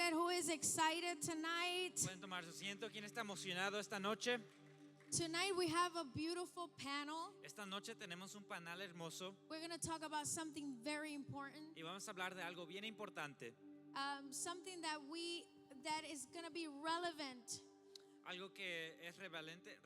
seated. Who is excited tonight? Pueden tomar su asiento. ¿Quién está emocionado esta noche? Tonight we have a beautiful panel. Esta noche tenemos un panel hermoso We're going to talk about something very important. y vamos a hablar de algo bien importante. Something that is going to be relevant. Algo que es relevante.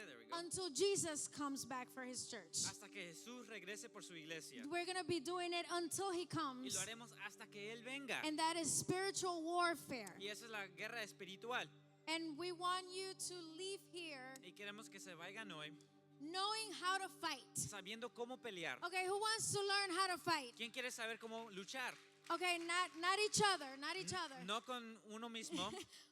There we go. Until Jesus comes back for his church. Hasta que Jesús regrese por su iglesia. We're going to be doing it until he Y comes. lo haremos hasta que Él venga. And that is spiritual warfare. Y esa es la guerra espiritual. And we want you to leave here Y queremos que se vayan hoy knowing how to fight. sabiendo cómo pelear. Okay, who wants to learn how to fight? ¿Quién quiere saber cómo luchar? Okay, not each other, No con uno mismo,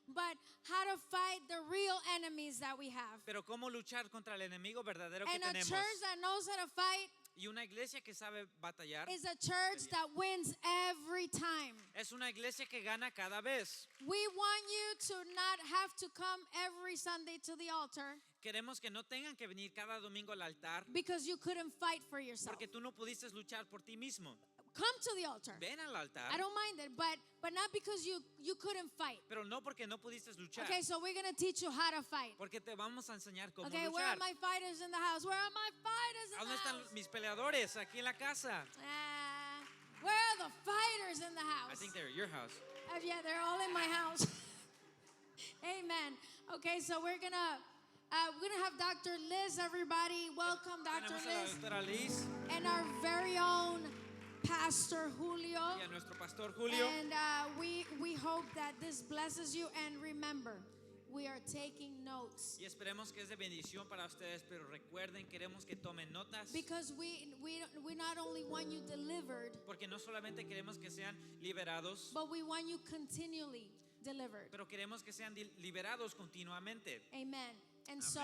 but how to fight the real enemies that we have. pero cómo luchar contra el enemigo verdadero que And a tenemos. church that knows how to fight Y una iglesia que sabe batallar is a church that wins every time. es una iglesia que gana cada vez. We want you to not have to come every Sunday to the altar Queremos que no tengan que venir cada domingo al altar because you couldn't fight for yourself. porque tú no pudiste luchar por ti mismo. Come to the altar. Ven al I altar, don't mind it, but not because you couldn't fight. pero no porque no pudiste luchar. Okay, so we're going to teach you how to fight. Porque te vamos a enseñar cómo Okay, where are luchar. my fighters in the house? Where are my fighters in ¿A the dónde están house? mis peleadores aquí en la casa? Where are the fighters in the house? I think they're at your house. Yeah, they're all in my house. Amen. Okay, so we're gonna have Dr. Liz. Everybody, welcome, Dr. Tenemos a la Liz, doctora Liz and our very own Pastor Julio. y a nuestro pastor Julio. And we hope that this blesses you. And remember, we are taking notes Y esperemos que es de bendición para ustedes, pero recuerden, queremos que tomen notas. because we not only want you delivered, Porque no solamente queremos que sean liberados, but we want you continually delivered. pero queremos que sean liberados continuamente. Amen. And Amen. so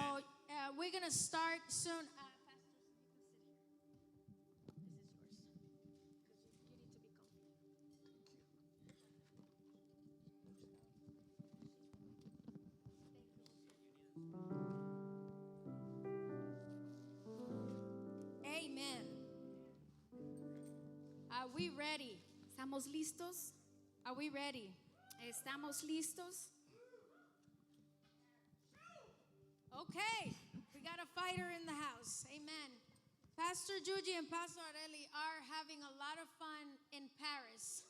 we're going to start soon. Pastor, you can sit here. This is yours. Because you need to be comfy. Amen. Are we ready? ¿Estamos listos? Are we ready? ¿Estamos listos? Okay, we got a fighter in the house. Amen. Pastor Juji and Pastor Areli are having a lot of fun in Paris.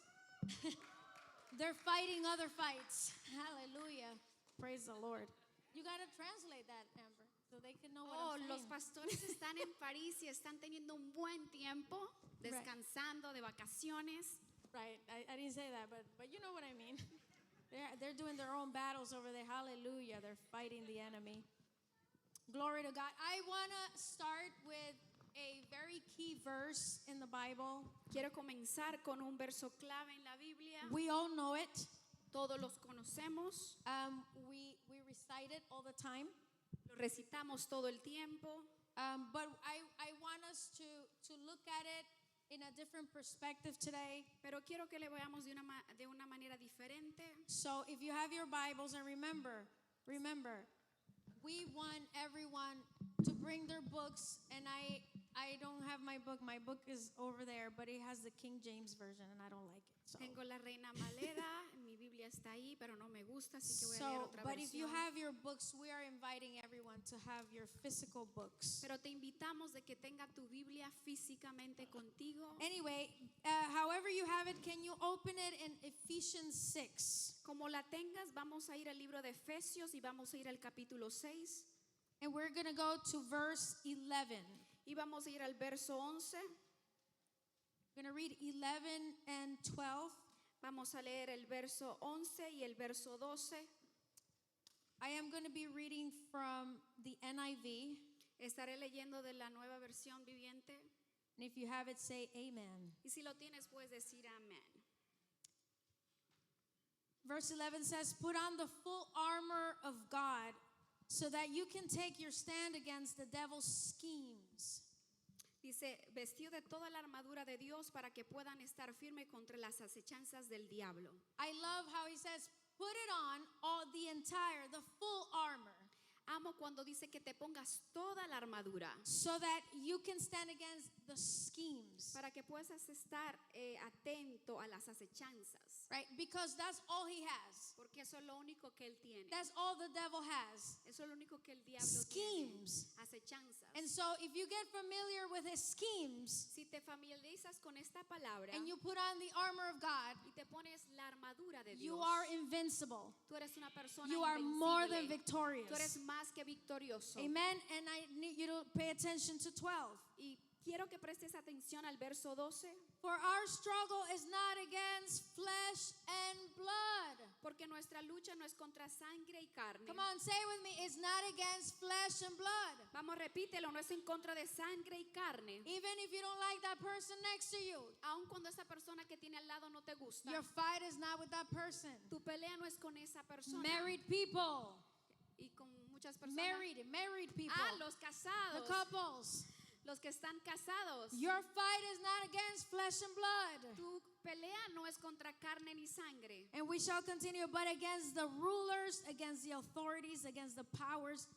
They're fighting other fights. Hallelujah. Praise the Lord. You got to translate that, Amber, so they can know what Oh, I'm los saying. pastores están en París y están teniendo un buen tiempo, descansando de vacaciones. Right, I didn't say that, but you know what I mean. They're doing their own battles over there. Hallelujah. They're fighting the enemy. Glory to God. I want to start with a very key verse in the Bible. Quiero comenzar con un verso clave en la Biblia. We all know it. Todos los conocemos, We recite it all the time. lo recitamos todo el tiempo. But I want us to look at it in a different perspective today. Pero quiero que le veamos de una manera diferente. So if you have your Bibles, and remember, we want everyone to bring their books, and I don't have my book. My book is over there, but it has the King James version, and I don't like it. So, Tengo la Reina Valera, mi Biblia está ahí, pero no me gusta, así que voy a leer otra but if you versión. have your books, we are inviting everyone to have your physical books. Pero te invitamos de que tenga tu Biblia físicamente contigo. Anyway, however you have it, can you open it in Ephesians 6? Como la tengas, vamos a ir al libro de Efesios y vamos a ir al capítulo 6 And we're going to go to verse 11. y vamos a ir al verso 11. We're going to read 11 and 12. Vamos a leer el verso 11 y el verso 12. I am going to be reading from the NIV. Estaré leyendo de la nueva versión viviente. And if you have it, say amen. Y si lo tienes, puedes decir amén. Verse 11 says, put on the full armor of God so that you can take your stand against the devil's schemes. Dice, vestido de toda la armadura de Dios para que puedan estar firme contra las acechanzas del diablo. I love how he says, put it on, the full armor. Amo cuando dice que te pongas toda la armadura so that you can stand against the schemes, para que puedas estar atento a las acechanzas, right? Because that's all he has. porque eso es lo único que él tiene. That's all the devil has. Eso es lo único que el diablo Schemes. tiene. Acechanzas. And so if you get familiar with his schemes Si te familiarizas con esta palabra and you put on the armor of God, y te pones la armadura de Dios, you are invincible. tú eres una persona You are more than invencible. Tú eres victorious. más que victorioso. Amen. And I need you to pay attention to 12. Y quiero que prestes atención al verso 12, For our struggle is not against flesh and blood. porque nuestra lucha no es contra sangre y carne. Come on, say it with me. It's not against flesh and blood. Vamos, repítelo, no es en contra de sangre y carne. Even if you don't like that person next to you, Aun cuando esa persona que tiene al lado no te gusta, your fight is not with that person. tu pelea no es con esa persona. Married people, Y con muchas personas. married people, Los the casados, couples. los que están casados. Your fight is not against flesh and blood. Tu pelea no es contra carne ni sangre. And we shall continue, but against the rulers, against the authorities, against the powers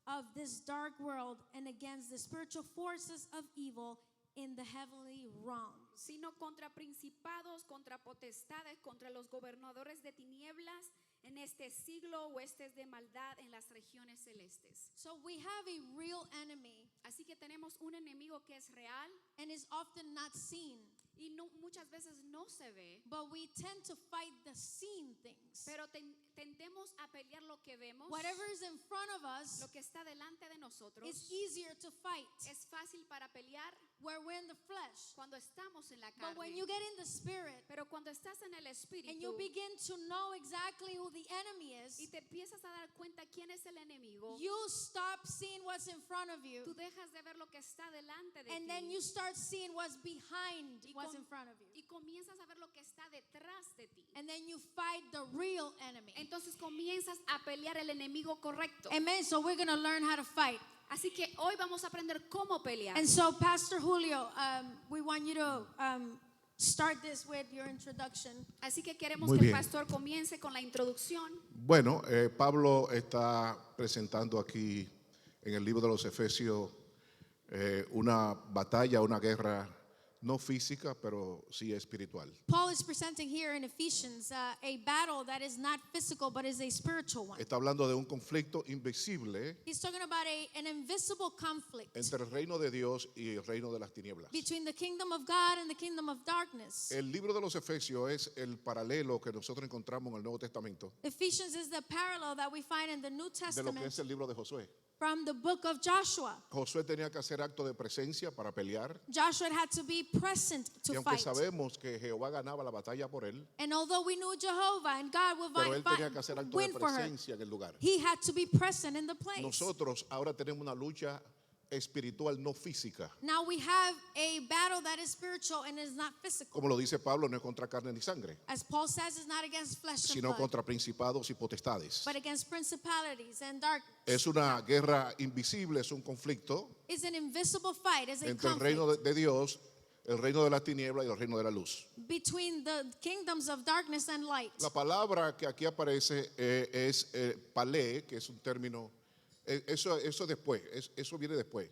of this dark world, and against the spiritual forces of evil in the heavenly realms. Sino contra principados, contra potestades, contra los gobernadores de tinieblas en este siglo, huestes de maldad en las regiones celestes. So we have a real enemy Así que tenemos un enemigo que es real and is often not seen, y muchas veces no se ve, but we tend to fight the seen things. pero tendemos a pelear lo que vemos, Whatever is in front of us lo que está delante de nosotros. is easier to fight Es fácil para pelear where we're in the flesh. cuando estamos en la But when carne. you get in the spirit Pero cuando estás en el and espíritu you begin to know exactly who the enemy is, y te empiezas a dar cuenta quién es el enemigo, you stop seeing what's in front of you, tú dejas de ver lo que está delante de and ti then you start seeing what's behind y, what's in front of you. y comienzas a ver lo que está detrás de ti. And then you fight the real enemy. Entonces comienzas a pelear el enemigo correcto. Amen. So we're going to learn how to fight. Así que hoy vamos a aprender cómo pelear. And so, Pastor Julio, we want you to start this with your introduction. Así que queremos Muy que el bien. pastor comience con la introducción. Bueno, Pablo está presentando aquí en el libro de los Efesios una batalla, una guerra no física, pero sí espiritual. Paul is presenting here in Ephesians a battle that is not physical but is a spiritual one. Está hablando de un conflicto invisible He's talking about an invisible conflict entre el reino de Dios y el reino de las tinieblas. between the kingdom of God and the kingdom of darkness. El libro de los Efesios es el paralelo que nosotros encontramos en el Nuevo Testamento Ephesians is the parallel that we find in the New de lo que Testament es el libro de Josué. from the book of Joshua. Josué tenía que hacer acto de presencia para pelear, Joshua had to be present y to aunque fight. sabemos que Jehová ganaba la batalla por él, And although we knew Jehovah and God would pero él tenía que hacer acto de win for her, presencia en el lugar. he had to be present in the place. Nosotros ahora tenemos una lucha espiritual no física. Now we have a battle that is spiritual and is not physical. Como lo dice Pablo, no es contra carne ni sangre, As Paul says, it's not against flesh and sino blood, contra principados y potestades. but against principalities and darkness. Es una guerra invisible, es un conflicto It's an invisible fight, it's a entre el conflict reino de Dios, el reino de la tiniebla y el reino de la luz. between the kingdoms of darkness and light. La palabra que aquí aparece es palé, que es un término, eso después, eso viene después.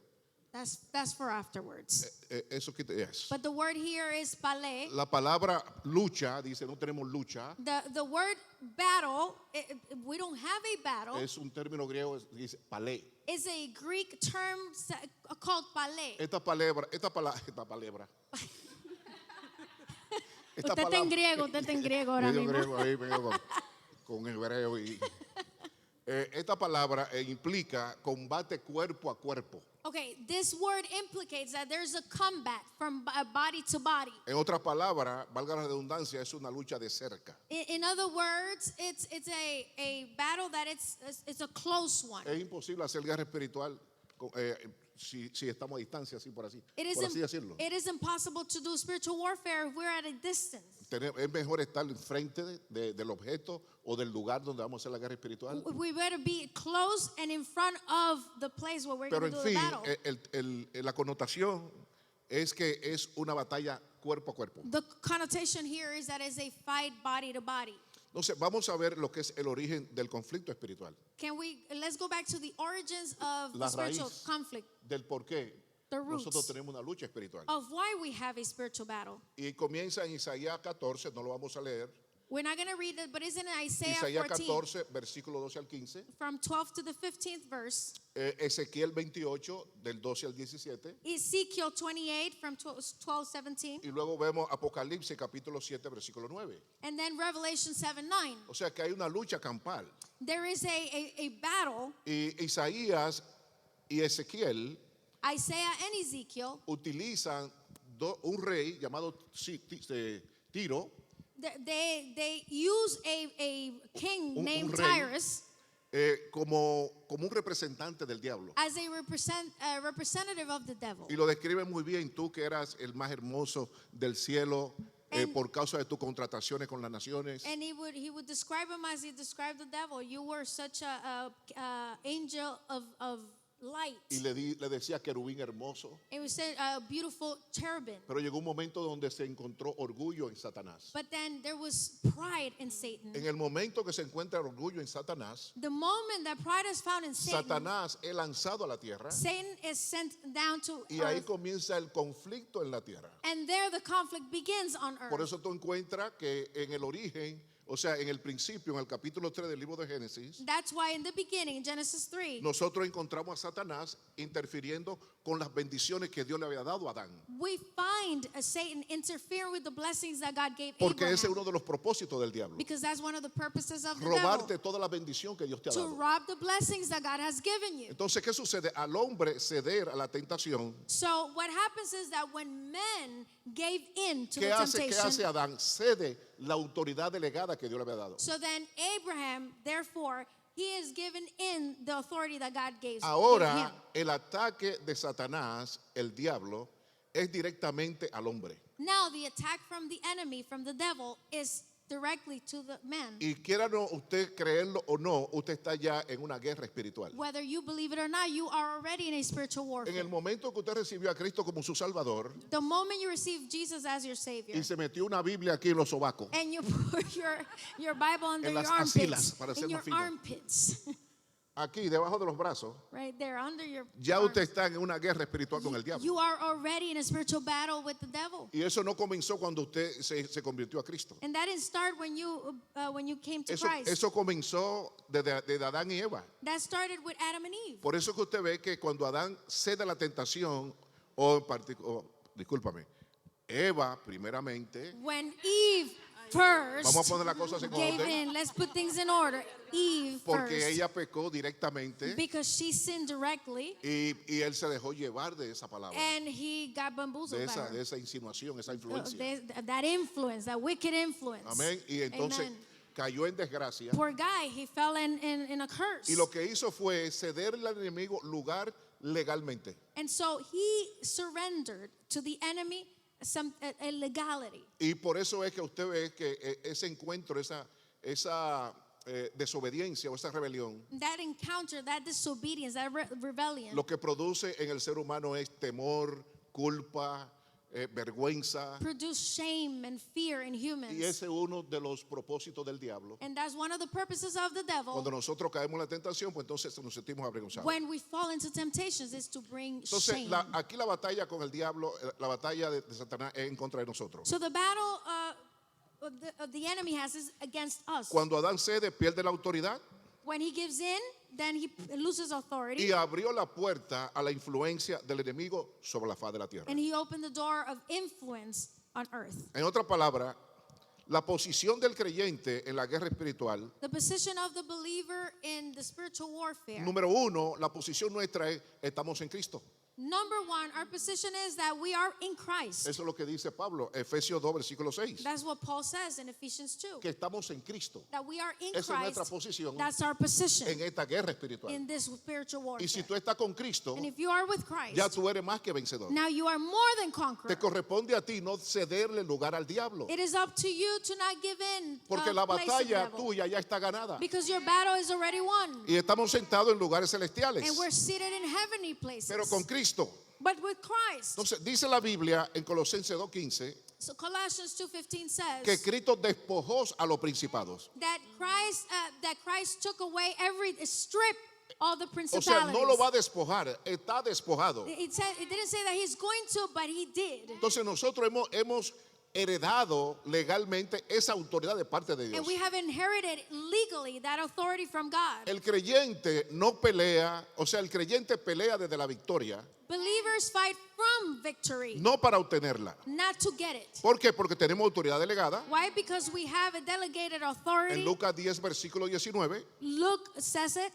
That's for afterwards. Eso que yes. But the word here is pale. La palabra lucha, dice, no tenemos lucha, The word battle, we don't have a battle, es un término griego, dice palé. is a Greek term called pale. Esta palabra. Usted está en griego, ahora Medio mismo. griego ahí, medio con hebreo. Esta palabra implica combate cuerpo a cuerpo. Okay, this word implicates that there's a combat from body to body. En otras palabras, valga la redundancia, es una lucha de cerca. In other words, it's a battle that it's a close one. Es imposible hacer guerra espiritual si estamos a distancia, así por así decirlo. It is impossible to do spiritual warfare if we're at a distance. Es mejor estar enfrente del objeto o del lugar donde vamos a hacer la guerra espiritual. We better be close and in front of the place where we're Pero going en to do the fin, battle. la connotación es que es una batalla cuerpo a cuerpo. The connotation here is that it's a fight body to body. Entonces, vamos a ver lo que es el origen del conflicto espiritual. Let's go back to the origins of the La spiritual raíz conflict, del por qué the roots nosotros tenemos una lucha espiritual. of why we have a spiritual battle. Y comienza en Isaías 14, no lo vamos a leer. We're not going to read it, but it's in Isaiah Isaías 14, 14, versículo 12 al 15. from 12 to the 15th verse. Ezequiel 28, del 12 al 17. Ezekiel 28 from 12, 17. Y luego vemos Apocalipsis capítulo 7, versículo 9. And then Revelation 7, 9. O sea que hay una lucha campal. There is a battle. Y Isaías y Ezequiel Isaiah and Ezekiel, utilizan un rey llamado Tiro, they use a king un named rey. Tyrus como un representante del diablo. as a representative of the devil. Y lo describe muy bien, tú que eras el más hermoso del cielo por causa de tus contrataciones con las naciones. And he would describe him as he described the devil. You were such a angel of light. Y le decía querubín hermoso. It was a beautiful cherubim. Pero llegó un momento donde se encontró orgullo en Satanás. But then there was pride in Satan. En el momento que se encuentra orgullo en Satanás, The moment that pride is found in Satan, Satanás es lanzado a la tierra Satan is sent down to y ahí earth. comienza el conflicto en la tierra. And there the conflict begins on earth. Por eso tú encuentras que en el origen, o sea, en el principio, en el capítulo 3 del libro de Génesis, That's why in the beginning, Genesis 3, nosotros encontramos a Satanás interfiriendo con las bendiciones que Dios le había dado a Adán. we find Satan interfering with the blessings that God gave Porque ese es Abraham. uno de los propósitos del diablo. Because that's one of the purposes of the Robarte devil. toda la bendición que Dios te ha To dado. rob the blessings that God has given you. Entonces, ¿qué sucede? Al hombre ceder a la tentación, So what happens is that when men gave in to the ¿qué hace temptation, Adán? Cede la autoridad delegada que Dios le había dado. so then Abraham, therefore, he is given in the authority that God gave him. Ahora, el ataque de Satanás, el diablo, es directamente al hombre. Now the attack from the enemy, from the devil, is directly to the man. Y quiera no usted creerlo o no, usted está ya en una guerra espiritual. Whether you believe it or not, you are already in a spiritual En warfare. el momento que usted recibió a Cristo como su Salvador The moment you receive Jesus as your Savior, y se metió una Biblia aquí en los sobacos, and you put your Bible under En your las armpits, axilas, para ser in your más fino. armpits, aquí debajo de los brazos, right there under your ya arms, usted está en una guerra espiritual con el diablo. you are already in a spiritual battle with the devil. Y eso no comenzó cuando usted se convirtió a Cristo. And that didn't start when you came to Christ. Eso comenzó desde Adán y Eva. That started with Adam and Eve. Por eso que usted ve que cuando Adán cede a la tentación, discúlpame, Eva primeramente, When Eve first vamos a poner las cosas en gave orden, in, let's put things in order. Eve porque first, ella pecó directamente because she sinned directly, y él se dejó llevar de esa palabra, and he got bamboozled by de her. esa insinuación, esa influencia. That influence, that wicked influence. Amén. Y entonces Amen. cayó en desgracia. Poor guy, he fell in a curse. Y lo que hizo fue cederle al enemigo lugar legalmente. And so he surrendered to the enemy some illegality. Y por eso es que usted ve que ese encuentro, esa desobediencia o esa rebelión, That encounter, that disobedience, that rebellion, lo que produce en el ser humano es temor, culpa, vergüenza. produce shame and fear in humans. Y ese es uno de los propósitos del diablo. And that's one of the purposes of the devil. Cuando nosotros caemos en la tentación, pues entonces nos sentimos avergonzados. When we fall into temptations is to bring Entonces, shame. aquí la batalla con el diablo, la batalla de Satanás es en contra de nosotros. So the battle of the enemy has is against us. Cuando Adán cede, pierde la autoridad When he gives in, then he loses authority. y abrió la puerta a la influencia del enemigo sobre la faz de la tierra. And he opened the door of influence on earth. En otras palabras, la posición del creyente en la guerra espiritual, The position of the believer in the spiritual warfare. número uno, la posición nuestra es: estamos en Cristo. Number one, our position is that we are in Christ. Eso es lo que dice Pablo, Efesios 2, versículo 6. That's what Paul says in Ephesians 2. Que estamos en Cristo. That we are in Esa es nuestra Christ. posición That's our position en esta guerra espiritual. in this spiritual warfare. Y si tú estás con Cristo, And if you are with Christ, ya tú eres más que vencedor. now you are more than conqueror. Te corresponde a ti no cederle lugar al diablo. It is up to you to not give in Porque la place of batalla devil. tuya ya está ganada. Because your battle is already won. Y estamos sentados en lugares celestiales. And we're seated in heavenly places. Pero con Cristo, But with Christ. Entonces dice la Biblia en Colosenses 2:15 So Colossians 2:15 que says Cristo despojó a los principados. that Christ took away strip all the O principalities. sea, no lo va a despojar, está despojado. It didn't say that he's going to, but he did. Entonces nosotros hemos heredado legalmente esa autoridad de parte de And Dios. we have inherited legally that authority from God. El creyente no pelea, o sea, el creyente pelea desde la victoria, Believers fight from victory, no para obtenerla. not to get it. ¿Por qué? Porque tenemos autoridad delegada. Why? Because we have a delegated authority. En Lucas 10, versículo 19, Luke says it.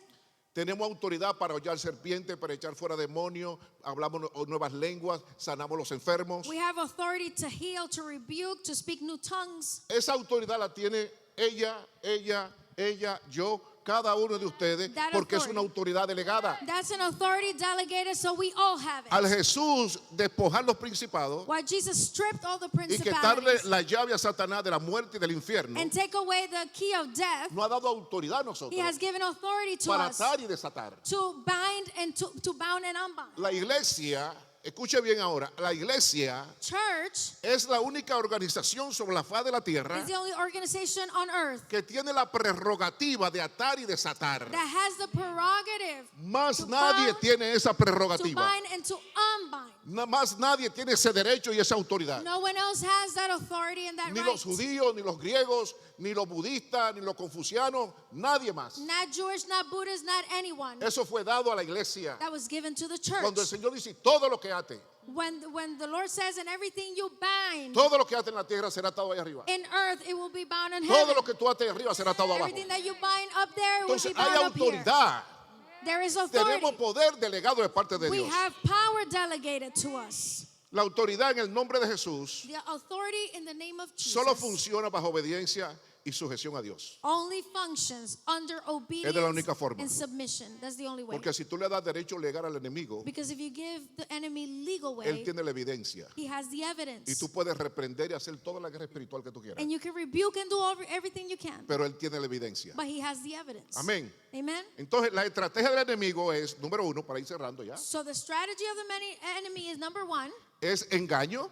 tenemos autoridad para hollar serpientes, para echar fuera demonios, hablamos nuevas lenguas, sanamos los enfermos. We have authority to heal, to rebuke, to speak new tongues. Esa autoridad la tiene ella, yo, cada uno de ustedes, That porque es authority. una autoridad delegada. That's an authority delegated, so we all have it. Al Jesús despojar los principados Why Jesus stripped all the y quitarle principalities la llave a Satanás de la muerte y del infierno, and take away the key of death, no ha dado autoridad a he nosotros has given authority to para us atar y desatar. to bind and to bound and unbound. La iglesia, escuche bien ahora, la iglesia Church es la única organización sobre la faz de la tierra is the only organization on earth que tiene la prerrogativa de atar y desatar. that has the prerogative Más to nadie bound, tiene esa to prerrogativa. bind and to unbind. Más nadie tiene ese derecho y esa autoridad. No one else has that authority and that Ni right. los judíos, ni los griegos, ni los budistas, ni los confucianos, nadie más. Not Jewish, not Buddhist, not anyone. Eso fue dado a la iglesia. That was given to the church. Cuando el Señor dice, todo lo que ate, When the Lord says, and everything you bind todo lo que ate en la tierra será atado allá arriba. in earth, it will be bound in Todo heaven. lo que tú ates arriba será atado abajo. Everything that you bind up there will Entonces be hay bound up here. autoridad. There is authority. Tenemos poder delegado de parte de We Dios. have power delegated to us. La autoridad en el nombre de Jesús The authority in the name of Jesus solo funciona bajo obediencia y sujeción a Dios. only functions under obedience única forma. and submission. That's the only way. Porque si tú le das derecho legal al enemigo, Because if you give the enemy legal él way, tiene la evidencia. he has the evidence. Y tú puedes reprender y hacer toda la guerra espiritual que tú quieras. And you can rebuke and do everything you can. Pero él tiene la evidencia. But he has the evidence. Amén. Amen. Entonces la estrategia del enemigo es, número uno, para ir cerrando ya, So the strategy of the enemy is number one, es engaño.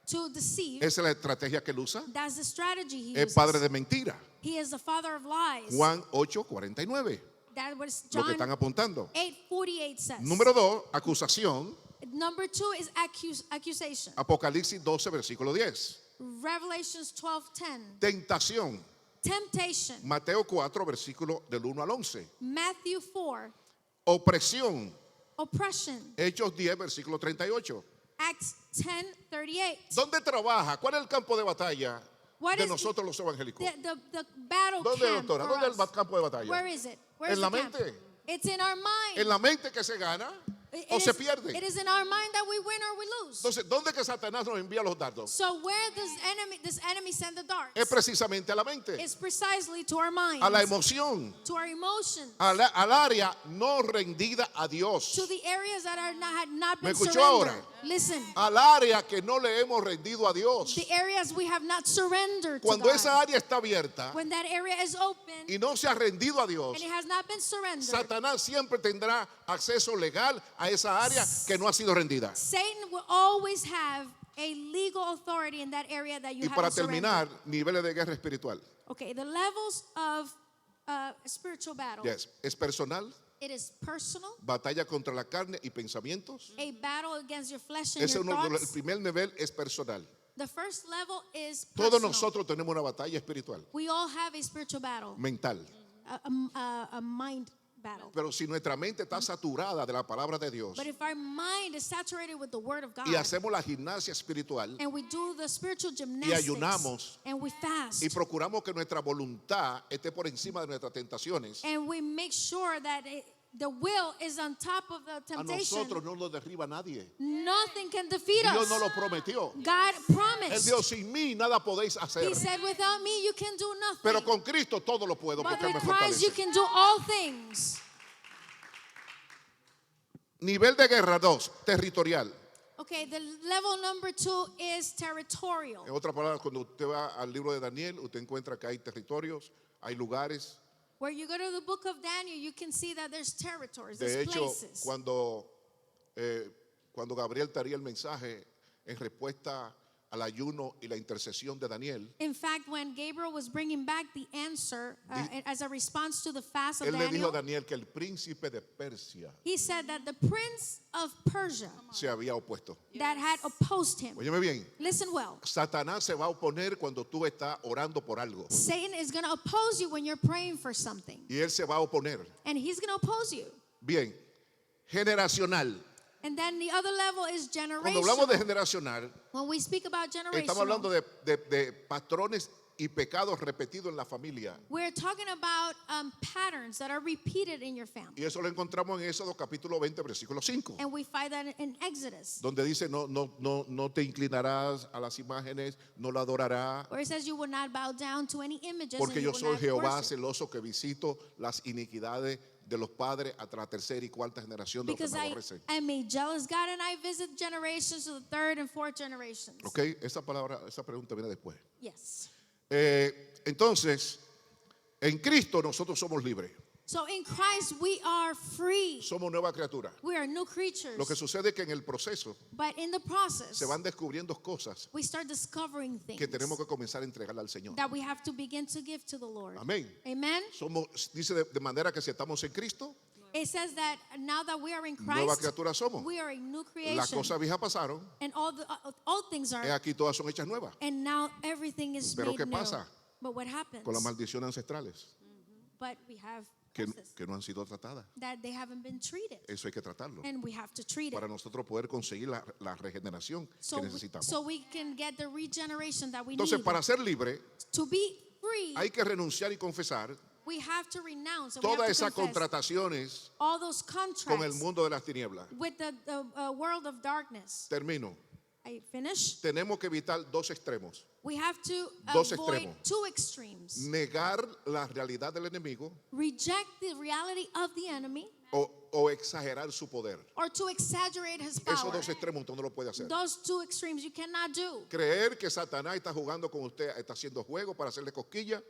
to deceive. Esa es la estrategia que él usa. That's the strategy he Es uses. padre de mentira. He is the father of lies. Juan 8:49. That was Lo que John están apuntando. 8:48 says. Número 2, acusación. Number 2 is accusation. Apocalipsis 12, versículo 10. Revelations 12:10. Tentación. Temptation. Mateo 4, versículo del 1 al 11. Matthew 4. Opresión. Oppression. Hechos 10, versículo 38. Acts 10:38. ¿Dónde trabaja? ¿Cuál es el campo de batalla What de is nosotros los evangélicos? the battle ¿Dónde, camp doctora? for ¿Dónde es us? el campo de batalla? Where is it? Where En is la the camp? mente. It's in our mind. En la mente que se gana It o is- se pierde. It is in our mind that we win or we lose. Entonces, ¿dónde que Satanás nos envía los dardos? So where does this enemy send the darts? Es precisamente a la mente, It's precisely to our minds, a la emoción, to our emotions, al área no rendida a Dios, to the areas that had not ¿Me been escuchó surrendered. ahora? Listen, al área que no le hemos rendido a Dios. the areas we have not surrendered to Cuando God. esa área está abierta When that area is open y no se ha rendido a Dios, and it has not been surrendered, Satanás siempre tendrá acceso legal a esa área que no ha sido rendida. Satan will always have a legal authority in that area that you Y para haven't surrendered. terminar, niveles de guerra espiritual. Okay, the levels of spiritual battle. Yes. Es personal, It is personal, batalla contra la carne y pensamientos. a battle against your flesh and Ese your uno, el thoughts. primer nivel es personal. The first level is Todos personal. nosotros tenemos una batalla espiritual, We all have a spiritual battle, mental. a mind battle. Pero si nuestra mente está saturada de la palabra de Dios But if our mind is saturated with the word of God y hacemos la gimnasia espiritual and we do the spiritual gymnastics ayunamos and we fast y procuramos que nuestra voluntad esté por encima de nuestras tentaciones, and we make sure that the will is on top of the a temptation, nosotros no nos derriba nadie. nothing can defeat Dios us. no lo prometió. God Él promised. dijo, sin mí nada podéis hacer. He said, without me, you can do nothing. Pero con Cristo todo lo puedo But porque Él with me Christ, you fortalece. can do all things. Nivel de guerra 2, territorial. Okay, the level number 2 is territorial. En otras palabras, cuando usted va al libro de Daniel, usted encuentra que hay territorios, hay lugares. Where you go to the book of Daniel, you can see that there's territories, De there's hecho, places. cuando cuando Gabriel traía el mensaje en respuesta al ayuno y la intercesión de Daniel, In fact, when Gabriel was bringing back the answer as a response to the fast of él le dijo a Daniel, Daniel que el príncipe de Persia he said that the prince of Persia se había opuesto. that had opposed him. Óyeme bien, Listen well. Satanás se va a oponer cuando tú estás orando por algo. Satan is going to oppose you when you're praying for something. Y él se va a oponer. And he's going to oppose you. Bien, generacional. And then the other level is Cuando hablamos de generational. generacional, When we speak about estamos hablando generational, de patrones y pecados repetidos en la familia. we're talking about patterns that are repeated in your family. Y eso lo encontramos en Éxodo capítulo 20, versículo 5. And we find that in Exodus, Donde dice, no te inclinarás a las imágenes, no la adorarás, where it says you will not bow down to any images porque and you yo will soy not Jehová worship. celoso que visito las iniquidades de los padres hasta la tercera y cuarta generación de los que Because me I aborrecen. am a jealous God and I visit generations to the third and fourth generations. ¿Ok? Esa pregunta viene después. Yes. Entonces, en Cristo nosotros somos libres. So in Christ we are free. Somos nueva criatura. We are new creatures. Lo que sucede es que en el proceso But in the process, se van descubriendo cosas we start discovering things que tenemos que comenzar a entregarle al Señor. that we have to begin to give to the Lord. Amén. Amen. Dice de manera que si estamos en Cristo, It says that now that we are in nueva Christ, criatura somos. we are a new Las creation. cosas viejas pasaron, And all things are, aquí todas son hechas nuevas. and now everything is Pero made ¿qué new. pasa But what happens? con las maldiciones ancestrales? But we have Que, curses que no han sido tratadas. that they haven't been treated. Eso hay que tratarlo And we have to treat it. para nosotros poder conseguir la regeneración So, que necesitamos. so we can get the regeneration that we Entonces, need. para ser libre, To be free, hay que renunciar y confesar we have to renounce and we todas have to esas confess contrataciones all those con el contracts mundo de las tinieblas. with the world of darkness. Termino. I finish. Tenemos que evitar dos extremos. We have to Dos avoid extremos. two extremes. Negar la realidad del enemigo Reject the reality of the enemy o exagerar su poder. or to exaggerate his Esos power. dos extremos usted no lo puede hacer. Those two extremes you cannot do. Creer que Satanás está jugando con usted, está haciendo juego para hacerle cosquillas.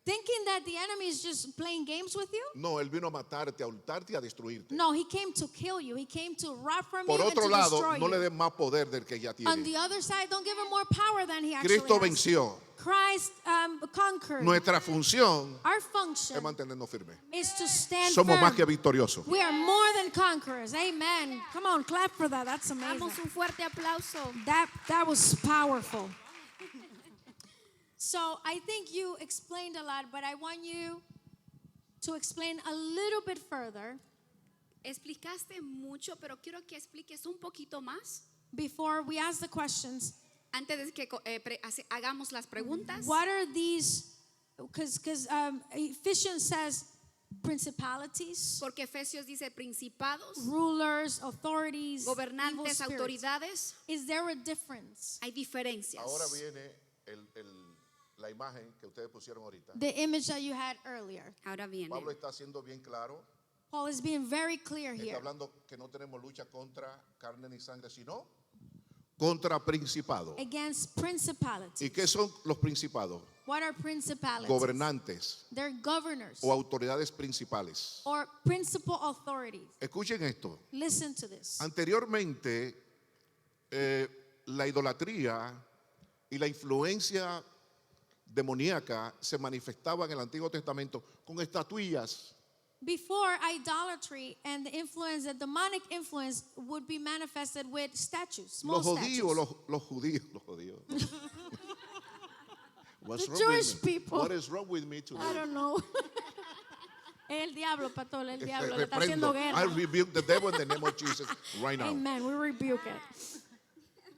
Thinking that the enemy is just playing games with you? No, él vino a matarte, a hurtarte y a destruirte. No, he came to kill you. He came to rob from Por you and otro to lado, destroy no le you. des más poder del que ya On tiene. the other side, don't give him more power than he actually Cristo has. venció. Christ conquered. Nuestra función Our es function mantenernos firmes. is to stand Somos más firm. que victoriosos. We are more than conquerors. Amen. Come on, clap for that. That's amazing. Damos un fuerte aplauso. That was powerful. So I think you explained a lot, but I want you to explain a little bit further Explicaste mucho, pero quiero que expliques un poquito más before we ask the questions. antes de que hagamos las preguntas. What are these? Because Ephesians says principalities, Porque Efesios dice principados, rulers, authorities, evil gobernantes, spirits. autoridades. Is there a difference? Hay diferencias. Ahora viene la imagen que ustedes pusieron ahorita. The image that you had earlier. Ahora viene. Pablo está haciendo bien claro. Paul is being very clear Está here. hablando que no tenemos lucha contra carne ni sangre, sino contra principados. Against principalities. ¿Y qué son los principados? What are principalities? Gobernantes They're governors o autoridades principales. or principal authorities. Escuchen esto. Listen to this. Anteriormente, la idolatría y la influencia demoníaca se manifestaba en el Antiguo Testamento con estatuillas. Before, idolatry and the influence, the demonic influence, would be manifested with statues, small Los judíos, statues. los judíos. What's The wrong Jewish with me? people. What is wrong with me today? I don't know. El diablo, pastor, el diablo le está Reprendo. haciendo I guerra. rebuke the devil in the name of Jesus right now. Amen. We rebuke it.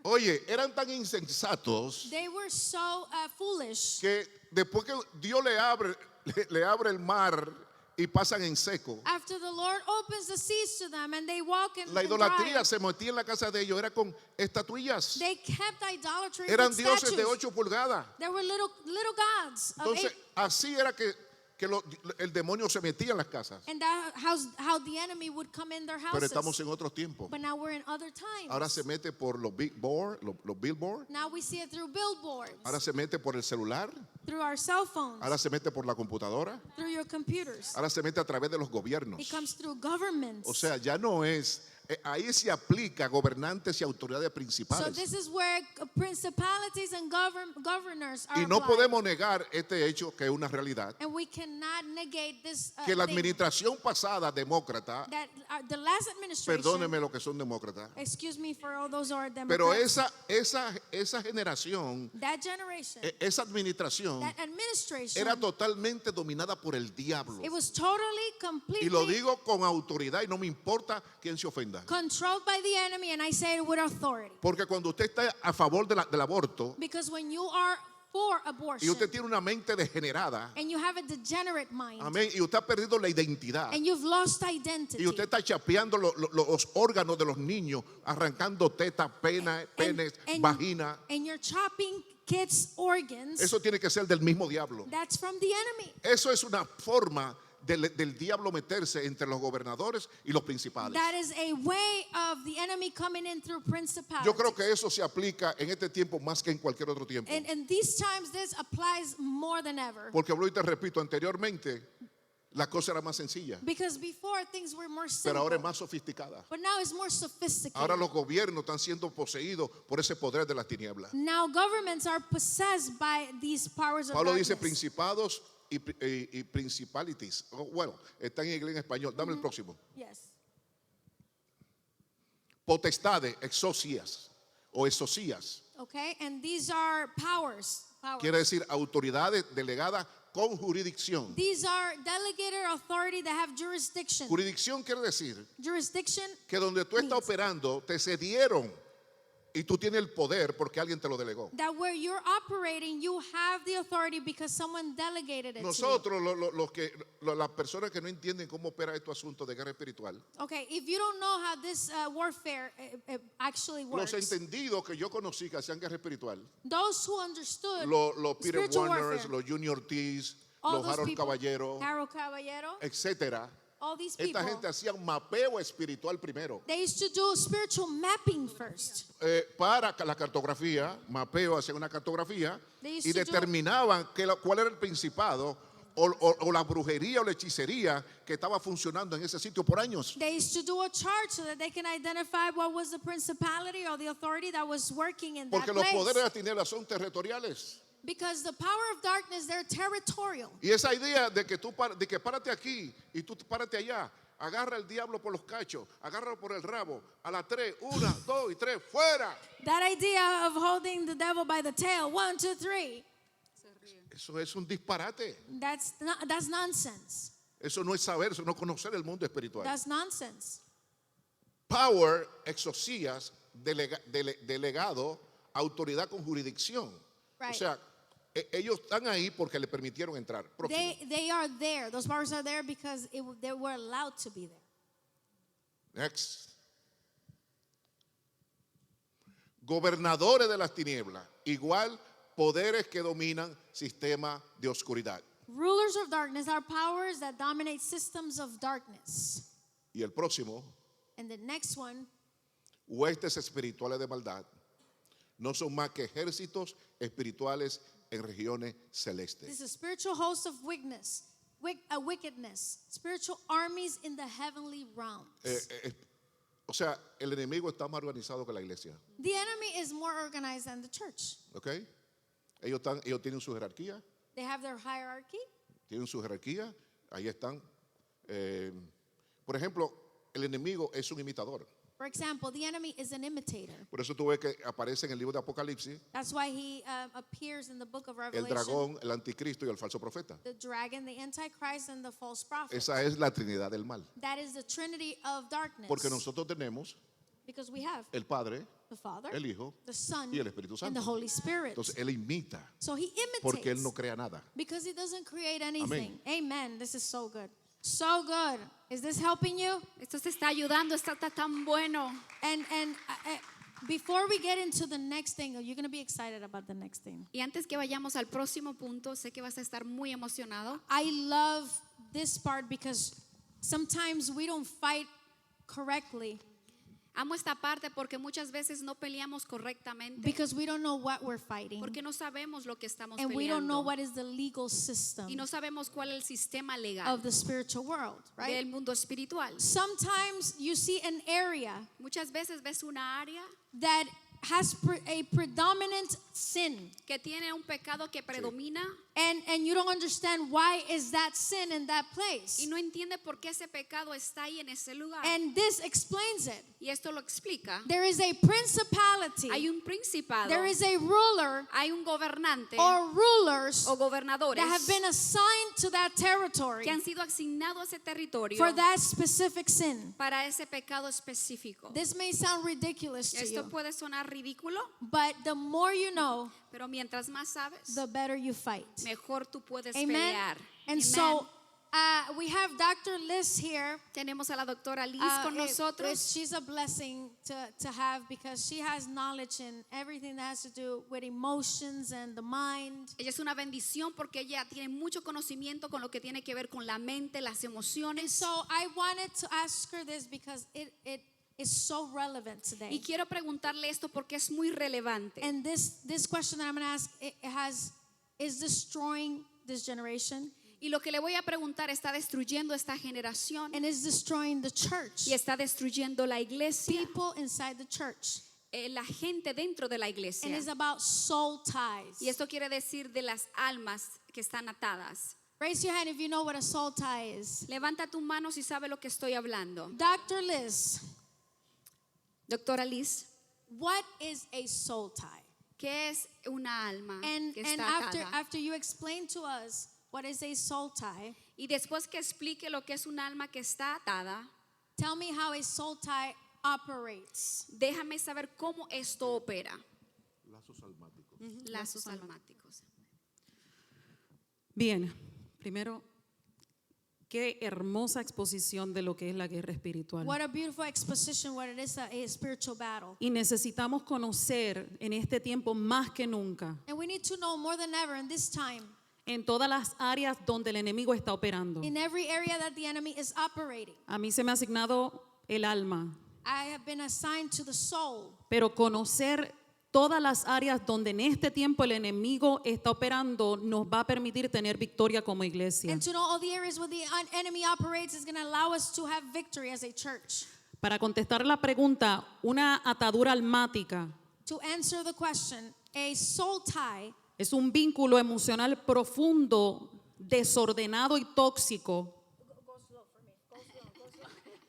Oye, eran tan insensatos They were so foolish que después que Dios le abre el mar y pasan en seco, after the Lord opens the seas to them and they walk in la the idolatría dry. se metía en la casa de ellos, era con estatuillas. They kept idolatry Eran with dioses de statues. 8 pulgadas. There were little gods of Entonces, 8. así era que el demonio se metía en las casas. And that's how the enemy would come in their Pero estamos houses. en otros tiempos. But now we're in other times. Ahora se mete por los billboards. Now we see it through billboards, Ahora se mete por el celular. through our cell phones, Ahora se mete por la computadora. through your computers. Ahora se mete a través de los gobiernos. It comes through governments. O sea, ya no es ahí se aplica gobernantes y autoridades So principales. this is where principalities and governors are Y no applied. podemos negar este hecho que es una realidad, And we cannot negate this que la thing, administración pasada demócrata, that the last administration, perdónenme los que son demócratas, excuse me for all those who are pero Democrats, esa generación, that generation, esa administración that administration, era totalmente dominada por el diablo. it was totally, Y lo completely digo con autoridad y no me importa quién se ofenda. controlled by the enemy, and I say it with authority. Porque cuando usted está a favor del aborto Because when you are for y abortion, usted tiene una mente degenerada, and you have a degenerate mind, amén, y usted ha perdido la identidad, and you've lost identity, y usted está chapeando los órganos de los niños, arrancando tetas, penes, vagina, and you're chopping kids' organs, eso tiene que ser del mismo diablo. that's from the enemy. Eso es una forma del diablo meterse entre los gobernadores y los principales. That is a way of the enemy coming in through principalities. Yo creo que eso se aplica en este tiempo más que en cualquier otro tiempo. And these times, this applies more than ever. Porque y te repito, anteriormente la cosa era más sencilla, Because before things were more pero ahora es simple, más sofisticada. but now it's more sophisticated. Ahora los gobiernos están siendo poseídos por ese poder de las tinieblas. Now governments are possessed by these powers of Pablo dice darkness. principados y principalities. Bueno, está en inglés y en español. Dame el próximo. Yes. Potestades, exocias o exocías. Okay, and these are powers. Quiere decir autoridades delegadas con jurisdicción. These are delegated authority that have jurisdiction. Jurisdicción quiere decir Jurisdiction, que donde tú estás operando te cedieron y tú tienes el poder porque alguien te lo delegó. that where you're operating, you have the authority because someone delegated it to you. Nosotros, las personas que no entienden cómo opera este asunto de guerra espiritual, Okay, if you don't know how this warfare actually los works, entendidos que yo conocí que hacían guerra espiritual, those who understood los Peter spiritual Warners, warfare, los Junior T's, all los those Harold people, Caballero, Harold Caballero, etcétera, all these people, esta gente hacía un mapeo espiritual primero. they used to do spiritual mapping first. Para la cartografía, mapeo, hacían una cartografía They used y to do- determinaban cuál era el principado o la brujería o la hechicería que estaba funcionando en ese sitio por años. They used to do a chart so that they can identify what was the principality or the authority that was working in that Porque los place. poderes de las tinieblas son territoriales. Because the power of darkness, they're territorial. Y esa idea de que de que párate aquí y tú párate allá, agarra al diablo por los cachos, agárralo por el rabo, a las 3, 1, 2 y 3, fuera. That idea of holding the devil by the tail, 1, 2, 3, Eso es un disparate. that's nonsense. Eso no es saber, eso no es conocer el mundo espiritual. That's nonsense. Power, exocías, delegado, autoridad con jurisdicción. O Right. sea, ellos están ahí porque le permitieron entrar. Próximo. They are there. Those powers are there because they were allowed to be there. Next. Gobernadores de las tinieblas, igual poderes que dominan sistemas de oscuridad. Rulers of darkness are powers that dominate systems of darkness. Y el próximo, And the next one, huestes espirituales de maldad, no son más que ejércitos espirituales en regiones celestes. this is a spiritual host of wickedness, spiritual armies in the heavenly realms. O sea, el enemigo está más organizado que la iglesia. The enemy is more organized than the church. ¿Ok? Ellos tienen su jerarquía, They have their hierarchy. ahí están. Por ejemplo, el enemigo es un imitador. For example, the enemy is an imitator. Por eso tú ves que aparece en el libro de Apocalipsis That's why he appears in the book of el Revelation. dragón, el anticristo y el falso profeta. The dragon, the antichrist, and the false prophet. Esa es la trinidad del mal. That is the trinity of darkness. Porque nosotros tenemos Because we have el Padre, the Father, el Hijo the Son, y el Espíritu and the Santo. Holy Spirit. Entonces él imita So he imitates. porque él no crea nada. Because he doesn't create anything. Amen. This is so good. So good. Is this helping you? Esto te está ayudando, está tan bueno. And before we get into the next thing, you're going to be excited about the next thing. Y antes que vayamos al próximo punto, sé que vas a estar muy emocionado. I love this part because sometimes we don't fight correctly. Amo esta parte porque muchas veces no peleamos correctamente because we don't know what we're fighting. porque no sabemos lo que estamos And we don't know peleando what is the legal system y no sabemos cuál es el sistema legal of the spiritual world, right? del mundo espiritual. Sometimes you see an area Muchas veces ves una área that has a predominant sin, que tiene un pecado que predomina and you don't understand why is that sin in that place. y no entiende por qué ese pecado está ahí en ese lugar. And this explains it. Y esto lo explica. There is a principality, Hay un principado, there is a ruler hay un gobernante or rulers o gobernadores that have been assigned to that territory que han sido asignados a ese territorio for that specific sin. para ese pecado específico. This may sound ridiculous to Esto you, puede sonar ridículo, but the more you know, pero mientras más sabes, the better you fight. mejor tú puedes Amen. pelear. And Amen. so we have Dr. Liz here. Tenemos a la doctora Liz con It- nosotros. she's a blessing to have because she has knowledge in everything that has to do with emotions and the mind. Ella es una bendición porque ella tiene mucho conocimiento con lo que tiene que ver con la mente, las And emociones. so I wanted to ask her this because it is so relevant today. Y quiero preguntarle esto porque es muy relevante. And this question that I'm going to ask is destroying this generation Y lo que le voy a preguntar está destruyendo esta generación and is destroying the church. y está destruyendo la iglesia, People inside the church. la gente dentro de la And iglesia. it's about soul ties. Y esto quiere decir de las almas que están atadas. Raise your hand if you know what a soul tie is. Levanta tu mano si sabe lo que estoy hablando. Dr. Liz, Doctora Liz, what is a soul tie? ¿qué es una alma And que está atada? after you explain to us what is a soul tie, Y después que explique lo que es un alma que está atada, tell me how a soul tie operates. déjame saber cómo esto opera. Lazos almáticos. Lazos almáticos. Bien, primero, qué hermosa exposición de lo que es la guerra espiritual. What a beautiful exposition what it is a spiritual battle. Y necesitamos conocer en este tiempo más que nunca, And we need to know more than ever in this time, en todas las áreas donde el enemigo está operando. in every area that the enemy is operating. A mí se me ha asignado el alma, I have been assigned to the soul. pero conocer todas las áreas donde en este tiempo el enemigo está operando nos va a permitir tener victoria como iglesia. And to know all the areas where the enemy operates is going to allow us to have victory as a church. Para contestar la pregunta, una atadura almática To answer the question, a soul tie es un vínculo emocional profundo, desordenado y tóxico.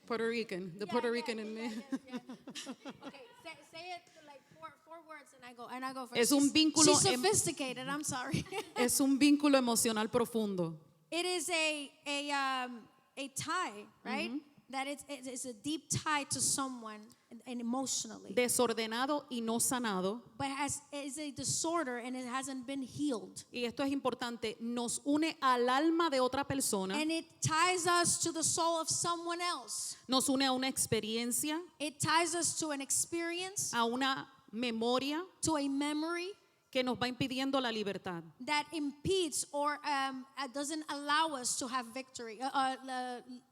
Puerto Rican, the Puerto Rican in me. Okay, say it like four words and I go first. Es un vínculo She's sophisticated, I'm sorry. Es un vínculo emocional profundo. It is a tie, right? That it's a deep tie to someone and emotionally. Desordenado y no sanado. But is a disorder and it hasn't been healed. Y esto es importante, nos une al alma de otra persona, And it ties us to the soul of someone else. nos une a una experiencia, It ties us to an experience, a una memoria to a memory que nos va impidiendo la libertad. that impedes or doesn't allow us to have victory,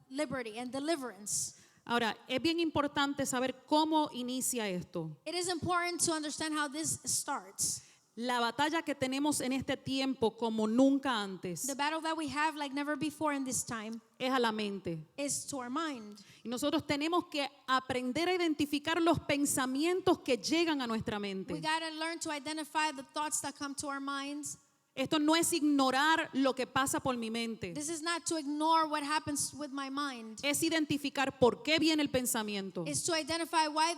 liberty and deliverance. Ahora, es bien importante saber cómo inicia esto. It is important to understand how this starts. La batalla que tenemos en este tiempo como nunca antes The battle that we have like never before in this time es a la mente. is to our mind. Y nosotros tenemos que aprender a identificar los pensamientos que llegan a nuestra We mente. got to learn to identify the thoughts that come to our minds. Esto no es ignorar lo que pasa por mi mente. This is not to ignore what happens with my mind. Es identificar por qué viene el pensamiento. It's to identify why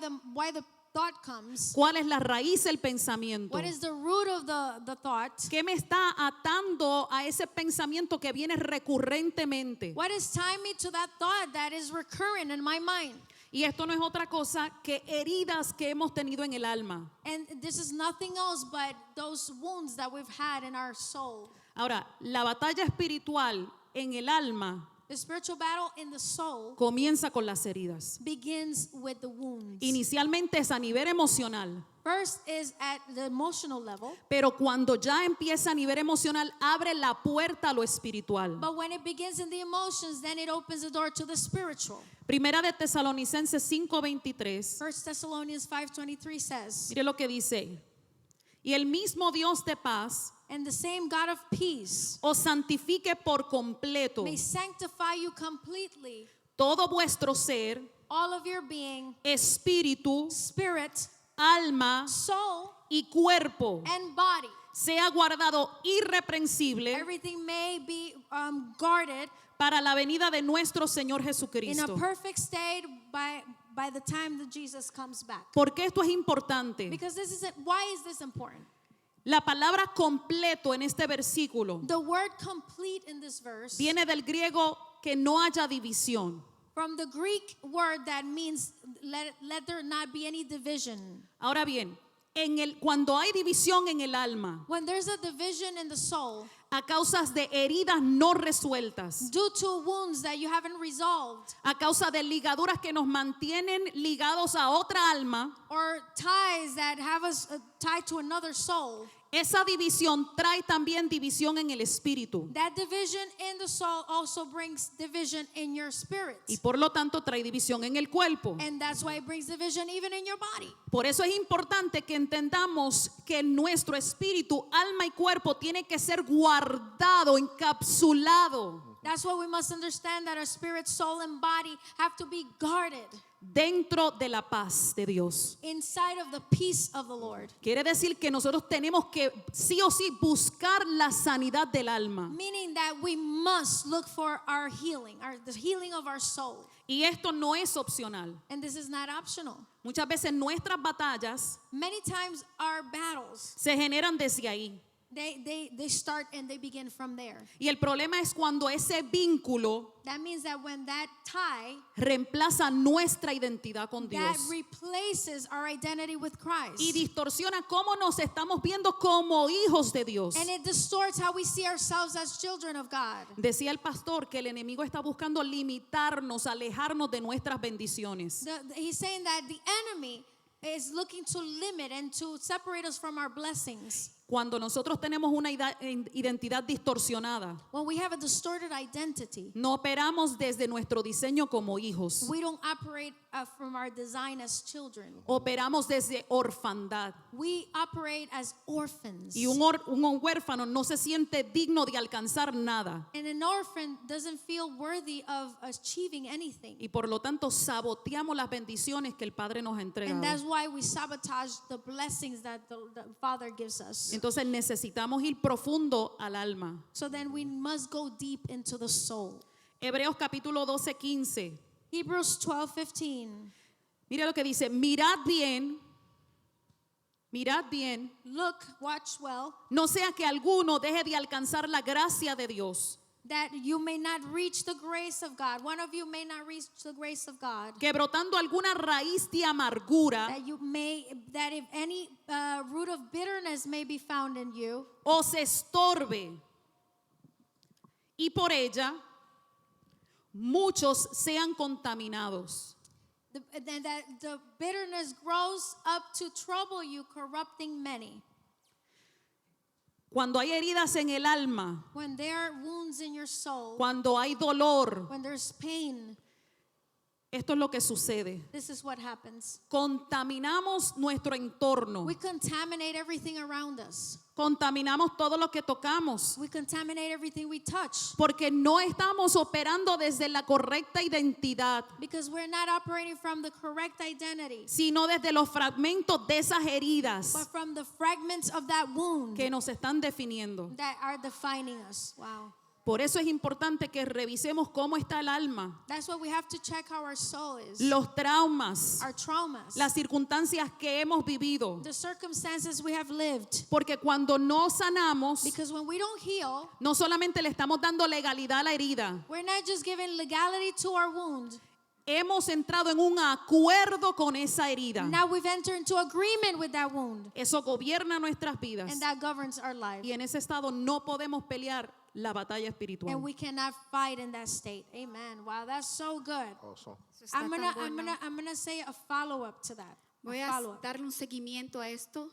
the thought comes. ¿Cuál es la raíz del pensamiento? What is the root of the thought? ¿Qué me está atando a ese pensamiento que viene recurrentemente? What is tying me to that thought that is recurrent in my mind? Y esto no es otra cosa que heridas que hemos tenido en el alma. And this is nothing else but those wounds that we've had in our soul. Ahora, la batalla espiritual en el alma The spiritual battle in the soul comienza con las heridas. begins with the wounds. Inicialmente es a nivel emocional, First is at the emotional level, pero cuando ya empieza a nivel emocional, abre la puerta a lo espiritual. but when it begins in the emotions, then it opens the door to the spiritual. Primera de Tesalonicenses 5:23. 1 Thessalonians 5:23 says, Mire lo que dice. Y el mismo Dios de paz and the same God of peace os santifique por completo may sanctify you completely, todo vuestro ser, all of your being, espíritu, spirit, alma soul, y cuerpo and body. sea guardado irreprensible Everything may be guarded para la venida de nuestro Señor in a Jesucristo. perfect state by the time that Jesus comes back. ¿Por qué esto es importante? Because why is this important? La palabra completo en este versículo The word complete in this verse viene del griego que no haya división. from the Greek word that means let there not be any division. Ahora bien, cuando hay división en el alma When there's a division in the soul a causas de heridas no resueltas, due to wounds that you haven't resolved a causa de ligaduras que nos mantienen ligados a otra alma, or ties that have us tied to another soul, esa división trae también división en el espíritu that division in the soul also brings division in your spirit. y por lo tanto trae división en el cuerpo. And that's why it brings division even in your body. Por eso es importante que entendamos que nuestro espíritu, alma y cuerpo tiene que ser guardado, encapsulado That's why we must understand that our spirit, soul, and body have to be guarded dentro de la paz de Dios. inside of the peace of the Lord. Quiere decir que nosotros tenemos que sí o sí buscar la sanidad del alma. Meaning that we must look for our healing, the healing of our soul. Y esto no es opcional. And this is not optional. Muchas veces nuestras batallas Many times our battles, se generan desde ahí. they start and they begin from there. Y el problema es cuando ese vínculo That means that when that tie, reemplaza nuestra identidad con that Dios replaces our identity with Christ. y distorsiona cómo nos estamos viendo como hijos de Dios. And it distorts how we see ourselves as children of God. Decía el pastor que el enemigo está buscando limitarnos, alejarnos de nuestras bendiciones. He's saying that the enemy is looking to limit and to separate us from our blessings. Cuando nosotros tenemos una identidad distorsionada, When we have a distorted identity, no operamos desde nuestro diseño como hijos. we don't operate from our design as children. Operamos desde orfandad. We operate as orphans. Y un huérfano no se siente digno de alcanzar nada. And an orphan doesn't feel worthy of achieving anything. Y por lo tanto saboteamos las bendiciones que el Padre nos ha And entregado. that's why we sabotage the blessings that the Father gives us. Entonces necesitamos ir profundo al alma. So then we must go deep into the soul. Hebreos capítulo 12:15. Hebrews 12:15. Mira lo que dice, mirad bien, Look, watch well, no sea que alguno deje de alcanzar la gracia de Dios, that you may not reach the grace of God. One of you may not reach the grace of God. que brotando alguna raíz de amargura That if any root of bitterness may be found in you, os estorbe y por ella muchos sean contaminados. that the bitterness grows up to trouble you, corrupting many. Cuando hay heridas en el alma, When there are wounds in your soul, cuando hay dolor, when there's pain, esto es lo que sucede. this is what happens. Contaminamos nuestro entorno, We contaminate everything around us. contaminamos todo lo que tocamos, We contaminate everything we touch porque no estamos operando desde la correcta identidad, because we're not operating from the correct identity, sino desde los fragmentos de esas heridas but from the fragments of that wound que nos están definiendo. that are defining us. Wow. Por eso es importante que revisemos cómo está el alma, That's why we have to check how our soul is, los traumas, our traumas, las circunstancias que hemos vivido. the circumstances we have lived. Porque cuando no sanamos, Because when we don't heal, no solamente le estamos dando legalidad a la herida, we're not just giving legality to our wound. hemos entrado en un acuerdo con esa herida. Now we've entered into agreement with that wound, Eso gobierna nuestras vidas. and that governs our life. Y en ese estado no podemos pelear la batalla espiritual. and we cannot fight in that state. Amen. Wow, that's so good. Awesome. Eso está I'm tan bueno. gonna say a follow-up to that. Voy A a follow-up. darle un seguimiento a esto.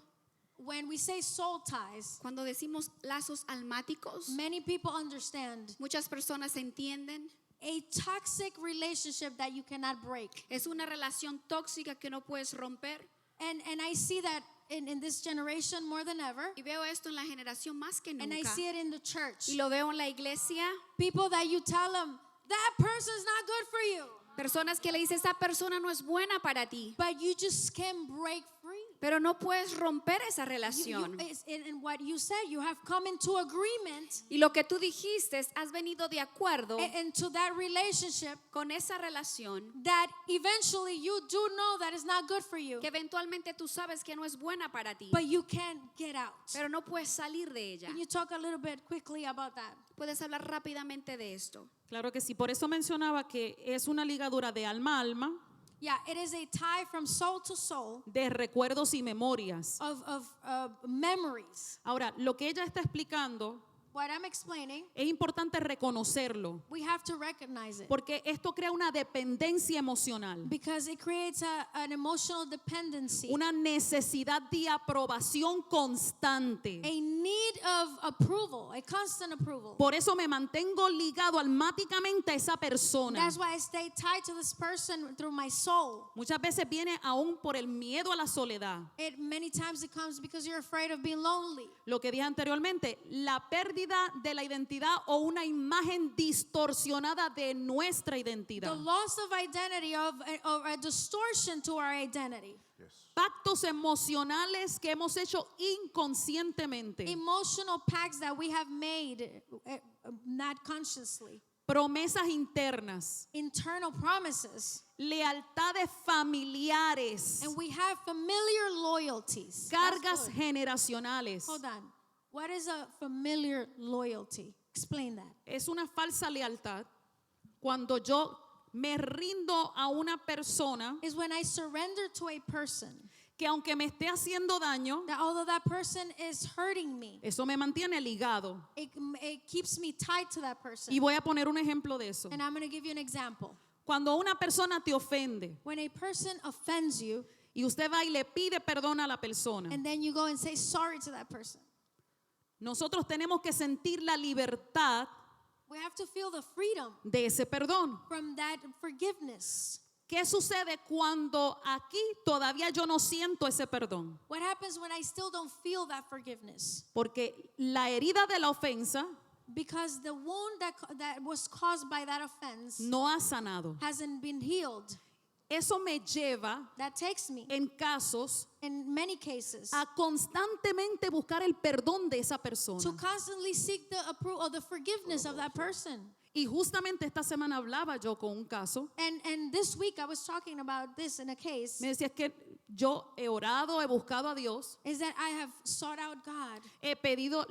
When we say soul ties, Cuando decimos lazos almáticos, many people understand muchas personas entienden, a toxic relationship that you cannot break. es una relación tóxica que no puedes romper. And I see that in this generation more than ever. Y veo esto en la generación más que And I nunca. see it in the church. Y lo veo en la iglesia. People that you tell them, that person's not good for you. Personas que le dicen, esa persona no es buena para ti. But you just can't break free. Pero no puedes romper esa You- relación. in what you said, you have come into agreement Y lo que tú dijiste, has venido de acuerdo into that relationship con esa relación that eventually you do know that it's not good for you. que eventualmente tú sabes que no es buena para ti. But you can't get out. Pero no puedes salir de ella. Can you talk a little bit quickly about that? Puedes hablar rápidamente de esto. Claro que sí, por eso mencionaba que es una ligadura de alma a alma, Yeah, it is a tie from soul to soul de recuerdos y memorias. of memories. Ahora, lo que ella está explicando What I'm explaining, es importante reconocerlo, we have to recognize it porque esto crea una dependencia emocional, because it creates an emotional dependency, una necesidad de aprobación constante. a need of approval, a constant approval. Por eso me mantengo ligado almáticamente a esa persona. That's why I stay tied to this person through my soul. Muchas veces viene aún por el miedo a la soledad. Many times it comes because you're afraid of being lonely. Lo que dije anteriormente, la pérdida de la identidad o una imagen distorsionada de nuestra The identidad. loss of identity, of a distortion to our identity. Pactos emocionales que hemos hecho inconscientemente. Emotional pacts that we have made, not consciously. Promesas internas. Internal promises. Lealtades familiares. And we have familiar loyalties. Cargas That's good. generacionales. Hold on. What is a familiar loyalty? Explain that. Es una falsa lealtad cuando yo me rindo a una persona Is when I surrender to a person que aunque me esté haciendo daño, that although that person is hurting me, eso me mantiene ligado. it keeps me tied to that person. Y voy a poner un ejemplo de eso. And I'm going to give you an example. Cuando una persona te ofende When a person offends you y usted va y le pide perdón a la persona, and then you go and say sorry to that person, nosotros tenemos que sentir la libertad we have to feel the freedom de ese perdón. from that forgiveness. ¿Qué sucede cuando aquí todavía yo no siento ese perdón? What happens when I still don't feel that forgiveness? Porque la herida de la ofensa Because the wound that was caused by that offense no ha sanado. hasn't been healed. Eso me lleva That takes me, en casos in many cases, a constantemente buscar el perdón de esa persona. to constantly seek the approval, the forgiveness of that person. Y justamente esta semana hablaba yo con un caso. And this week I was talking about this in a case, Me decía, es que yo he orado, he buscado a Dios, is that I have sought out God. le he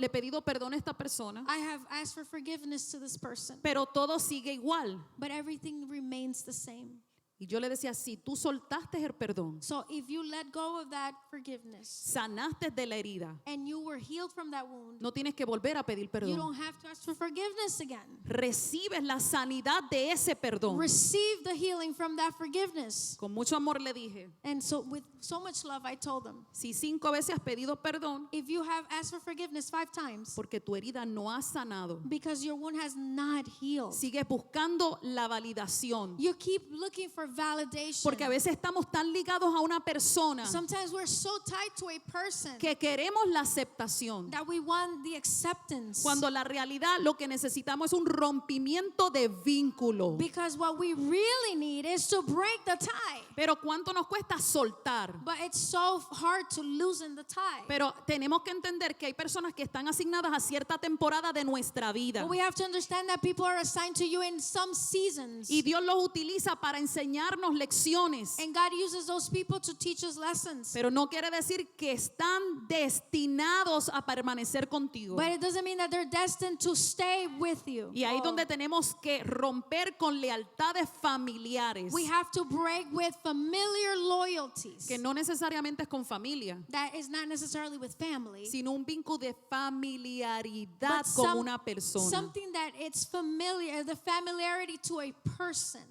pedido perdón a esta persona, I have asked for forgiveness to this person, pero todo sigue igual. but everything remains the same. Y yo le decía, si tú soltaste el perdón, So if you let go of that forgiveness sanaste de la herida, and you were healed from that wound, no tienes que volver a pedir you perdón. don't have to ask for forgiveness again. Recibes la sanidad de ese perdón. Receive the healing from that forgiveness. Con mucho amor le dije, And so with so much love I told them, si 5 veces has pedido perdón, if you have asked for forgiveness 5 times porque tu herida no ha sanado, because your wound has not healed, sigues buscando la validación. you keep looking for validation. Porque a veces estamos tan ligados a una persona Sometimes we're so tied to a person que queremos la aceptación, that we want the acceptance. cuando la realidad lo que necesitamos es un rompimiento de vínculo. Because what we really need is to break the tie. Pero ¿cuánto nos cuesta soltar? But it's so hard to loosen the tie. Pero tenemos que entender que hay personas que están asignadas a cierta temporada de nuestra vida But we have to understand that people are assigned to you in some seasons. y Dios los utiliza para enseñarnos enseñarnos lecciones. And God uses those people to teach us lessons. Pero no quiere decir que están destinados a permanecer contigo. But it doesn't mean that they're destined to stay with you. Y ahí donde tenemos que romper con lealtades familiares, We have to break with familiar loyalties. que no necesariamente es con familia, That is not necessarily with family. sino un vínculo de familiaridad But con una persona. something that it's familiar, the familiarity to a person.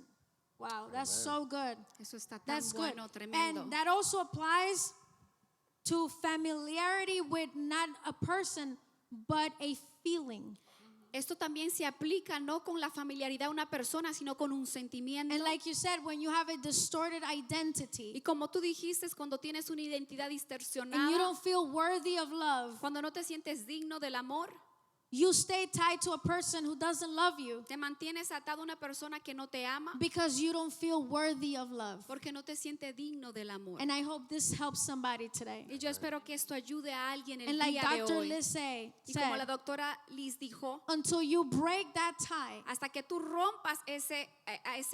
Wow, that's so good. Eso está tan That's good. bueno, tremendo. And that also applies to familiarity with not a person, but a feeling. Esto también se aplica no con la familiaridad de una persona, sino con un sentimiento. And like you said, when you have a distorted Y identity como tú dijiste, cuando tienes una identidad and you distorsionada, don't feel worthy of love, cuando no te sientes digno del amor, you stay tied to a person who doesn't love you te mantienes atado a una persona que no te ama because you don't feel worthy of love. porque no te sientes digno del amor. And I hope this helps somebody today. Y yo espero que esto ayude a alguien el And like día de Dr. hoy. Liz Y como la said, doctora Liz dijo, until you break that tie, hasta que tú rompas ese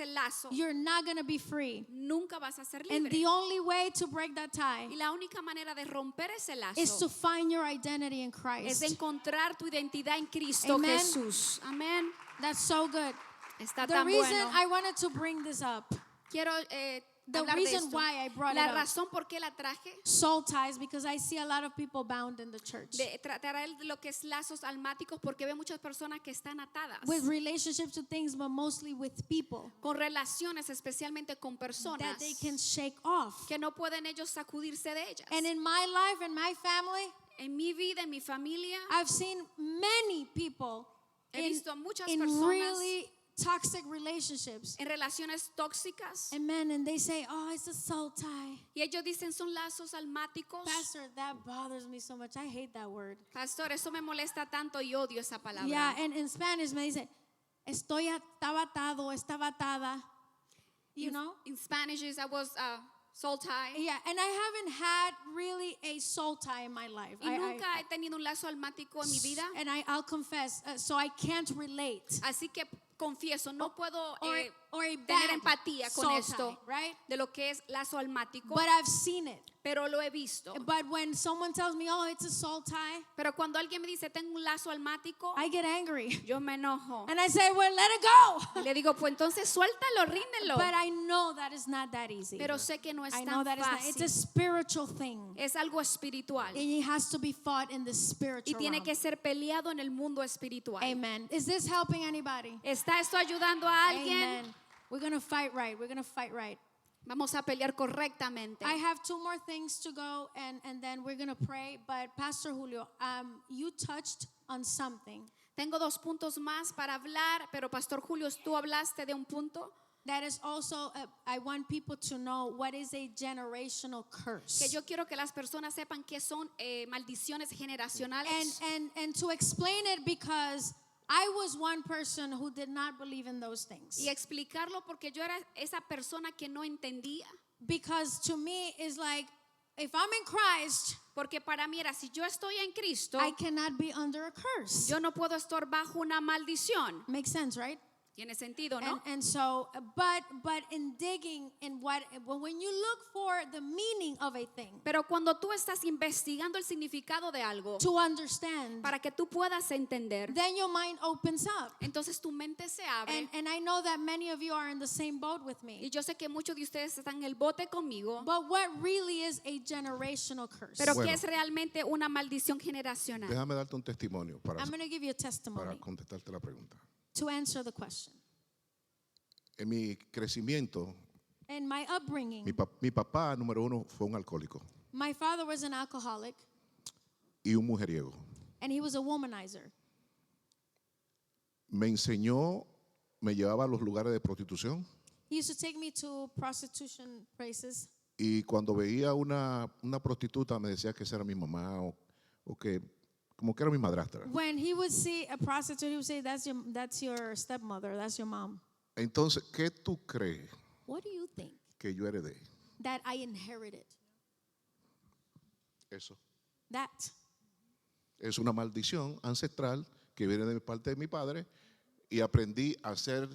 lazo, you're not going to be free. nunca vas a ser And libre. the only way to break that tie Y la única manera de romper ese is to lazo find your identity in es Christ. encontrar tu identidad en Cristo Amen. Jesús. Amén. That's so good. Está The tan reason bueno. I wanted to bring this up, Quiero the hablar de reason esto. why I brought it La up, razón por qué la traje, soul ties, because I see a lot of people bound in the church de traer lo que es lazos almáticos, porque veo muchas personas que están atadas with relationships to things, but mostly with people con relaciones, especialmente con personas that they can shake off. que no pueden ellos sacudirse de ellas. And in my life, in my family, En mi vida, en mi familia, I've seen many people he visto a muchas in personas really toxic relationships. en relaciones tóxicas Amen. And they say, oh, it's a soul tie. y ellos dicen son lazos almáticos. Pastor, that bothers me so much. I hate that word. Pastor, eso me molesta tanto y odio esa palabra. Yeah, and in Spanish me dice, estaba atado, estaba atada. You know? In Spanish is I was soul tie. Yeah, and I haven't had really a soul tie in my life. Y nunca he tenido un lazo almático en mi vida. And I'll confess, so I can't relate. Así que confieso, no puedo Or a tener bad empatía con soul esto, tie, right? de lo que es lazo almático, But I've seen it. pero lo he visto. But when someone tells me, oh, it's a soul tie, Pero cuando alguien me dice, tengo un lazo almático, I get angry. yo me enojo. And I say, well, let it go. Y le digo, pues entonces suéltalo, ríndelo. But I know that is not that easy. Pero sé que no es I know tan that it's a fácil. spiritual thing. Es algo espiritual. And it has to be fought in the Y spiritual tiene realm. que ser peleado en el mundo espiritual. Amen. Is this helping anybody? ¿Está esto ayudando a alguien? Amen. We're going to fight right. We're going to fight right. Vamos a pelear correctamente. I have two more things to go and then we're going to pray. But Pastor Julio, you touched on something Tengo 2 puntos más para hablar, pero Pastor Julio, tú hablaste de un punto that is also, I want people to know what is a generational curse. que yo quiero que las personas sepan que son maldiciones generacionales. And to explain it, because I was one person who did not believe in those things. Y explicarlo porque yo era esa persona que no entendía. Because to me, it's like, if I'm in Christ, Porque para mí era, si yo estoy en Cristo, I cannot be under a curse. yo no puedo estar bajo una maldición. Makes sense, right? Tiene sentido, ¿no? And so, but in digging in when you look for the meaning of a thing, Pero cuando tú estás investigando el significado de algo, to understand, para que tú puedas entender, then your mind opens up. entonces tu mente se abre. And I know that many of you are in the same boat with Y me. yo sé que muchos de ustedes están en el bote conmigo. But what really is a generational curse? Pero Bueno. ¿qué es realmente una maldición generacional? Déjame darte un testimonio para I'm going to give you a para testimony contestarte la pregunta. to answer the question. En mi crecimiento, In my upbringing, mi papá, número uno, fue un alcohólico my father was an alcoholic y un mujeriego. and he was a womanizer. Me enseñó, me llevaba a los lugares de prostitución He used to take me to prostitution places. y cuando veía una prostituta me decía que esa era mi mamá o que como que era mi madrastra. When he would see a prostitute, he would say, that's your stepmother, that's your mom. Entonces, ¿qué tú crees What do you think que yo heredé? that I inherited? Eso. That. Es una maldición ancestral que viene de parte de mi padre y aprendí a ser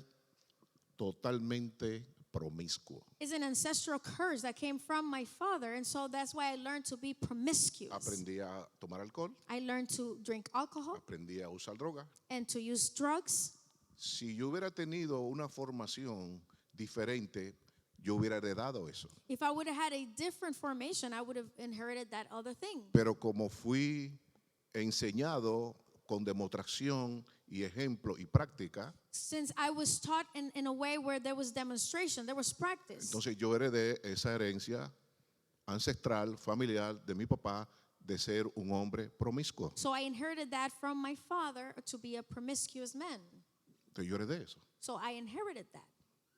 totalmente promiscuo. is an ancestral curse that came from my father, and so that's why I learned to be promiscuous. Aprendí a tomar alcohol, I learned to drink alcohol aprendí a usar droga. and to use drugs. Si yo hubiera tenido una formación diferente, yo hubiera heredado eso. If I would have had a different formation, I would have inherited that other thing. Pero como fui enseñado con demostración y ejemplo y práctica, Since I was taught in a way where there was demonstration, there was practice. entonces yo heredé esa herencia ancestral, familiar de mi papá de ser un hombre promiscuo. So I inherited that from my father to be a promiscuous man. Entonces yo heredé eso. So I inherited that.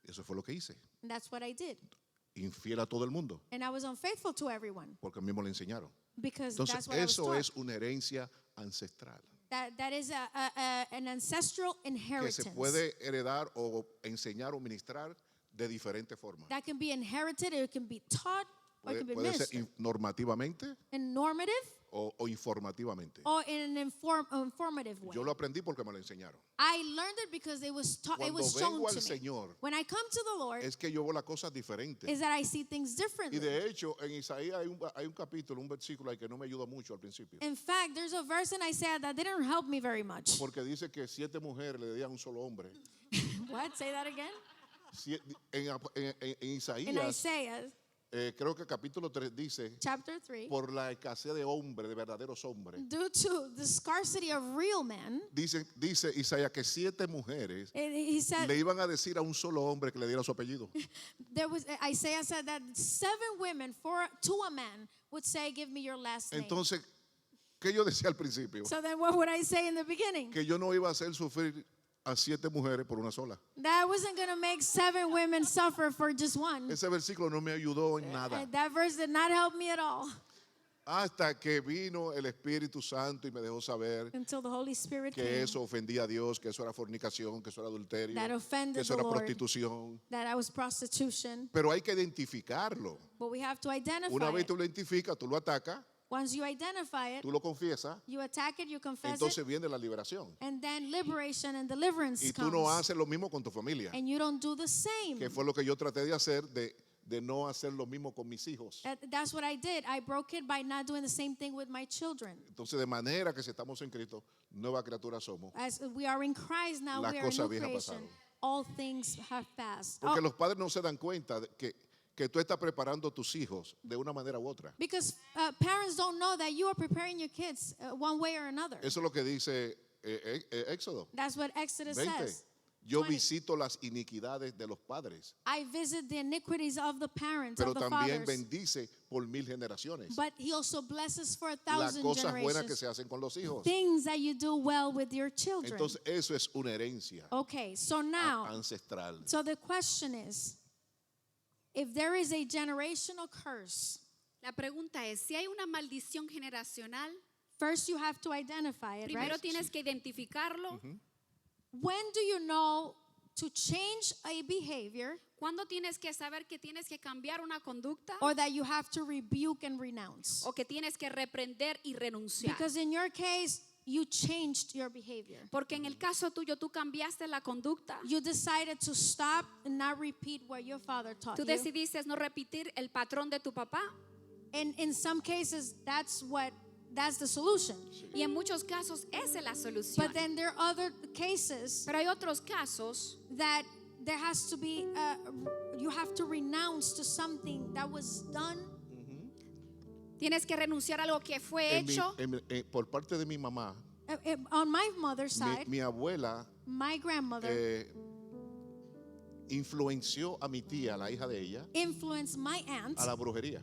Eso fue lo que hice. And that's what I did. Infiel a todo el mundo, And I was unfaithful to everyone porque a mí me lo enseñaron. because Entonces that's what I was eso taught. es una herencia ancestral That is an ancestral que inheritance se puede heredar o enseñar o ministrar de diferentes formas. that can be inherited, it can be taught, or it can be Puede ser ministered. normativamente In normative o informativamente. or in an informative way. Yo lo aprendí porque me lo enseñaron. I learned it because it was taught, it Cuando was shown vengo al to me. Señor, When I come to the Lord, es que yo veo las cosas diferentes. is that I see things Y differently. de hecho, en Isaías hay un capítulo, un versículo ahí que no me ayuda mucho al principio. In fact, there's a verse in Isaiah that didn't help me very much. Porque dice que 7 mujeres le dieron a un solo hombre. What? Say that again? En In Isaías, Isaiah creo que capítulo 3 dice, chapter 3, por la escasez de hombres, de verdaderos hombres. due to the scarcity of real men, Dice Isaías que 7 mujeres he said le iban a decir a un solo hombre que le diera su apellido. Isaiah said that 7 women to a man would say, "Give me your last name." Entonces, ¿qué yo decía al principio? So then, what would I say in the beginning? Que yo no iba a hacer sufrir a 7 mujeres por una sola. That I wasn't going to make 7 women suffer for just one. Ese versículo no me ayudó en nada. That verse did not help me at all Hasta que vino el Espíritu Santo y me dejó saber until the Holy Spirit que came. eso ofendía a Dios, que eso era fornicación, que eso era adulterio, That offended que eso the era Lord. prostitución. That I was prostitution. Pero hay que identificarlo. But we have to Una identify vez it. tú lo identificas, tú lo atacas, Once you identify it, tú lo confiesas, you attack it, you confess entonces it, viene la liberación. and then liberation and deliverance Y tú comes. no haces lo mismo con tu familia, And you don't do the same. que fue lo que yo traté de hacer, de no hacer lo mismo con mis hijos. That's what I did. I broke it by not doing the same thing with my children. Entonces, de manera que si estamos en Cristo, nueva criatura somos. As we are in Christ now, Las we are a cosas new viejas creation. pasaron. All things have passed. Porque Oh, los padres no se dan cuenta de que tú estás preparando a tus hijos de una manera u otra. because parents don't know that you are preparing your kids one way or another. Eso es lo que dice Éxodo That's what Exodus 20. says. Yo 20. visito las iniquidades de los padres, I visit the iniquities of the parents, pero of the también fathers. bendice por 1000 generaciones. But he also blesses for Las 1,000 cosas buenas que generations. se hacen con los hijos. Things that you do well with your children. Entonces, eso es una herencia Okay, so now, ancestral. so the question is, if there is a generational curse, La pregunta es, si hay una maldición generacional, first you have to identify it, primero right? tienes que identificarlo. When do you know to change a behavior ¿Cuándo tienes que saber que tienes que cambiar una conducta or that you have to rebuke and renounce? o que tienes que reprender y renunciar? Because in your case, you changed your behavior. Porque en el caso tuyo tú cambiaste la conducta. You decided to stop and not repeat what your father taught Tú you. decidiste no repetir el patrón de tu papá. And in some cases, that's the solution. Y en muchos casos esa es la solución. But then there are other cases Pero hay otros casos that there has to be, you have to renounce to something that was done. tienes que renunciar a algo que fue En mi- hecho. por parte de mi mamá, On my mother's side, mi abuela my grandmother influenció a mi tía, la hija de ella, influenced my aunt a la brujería.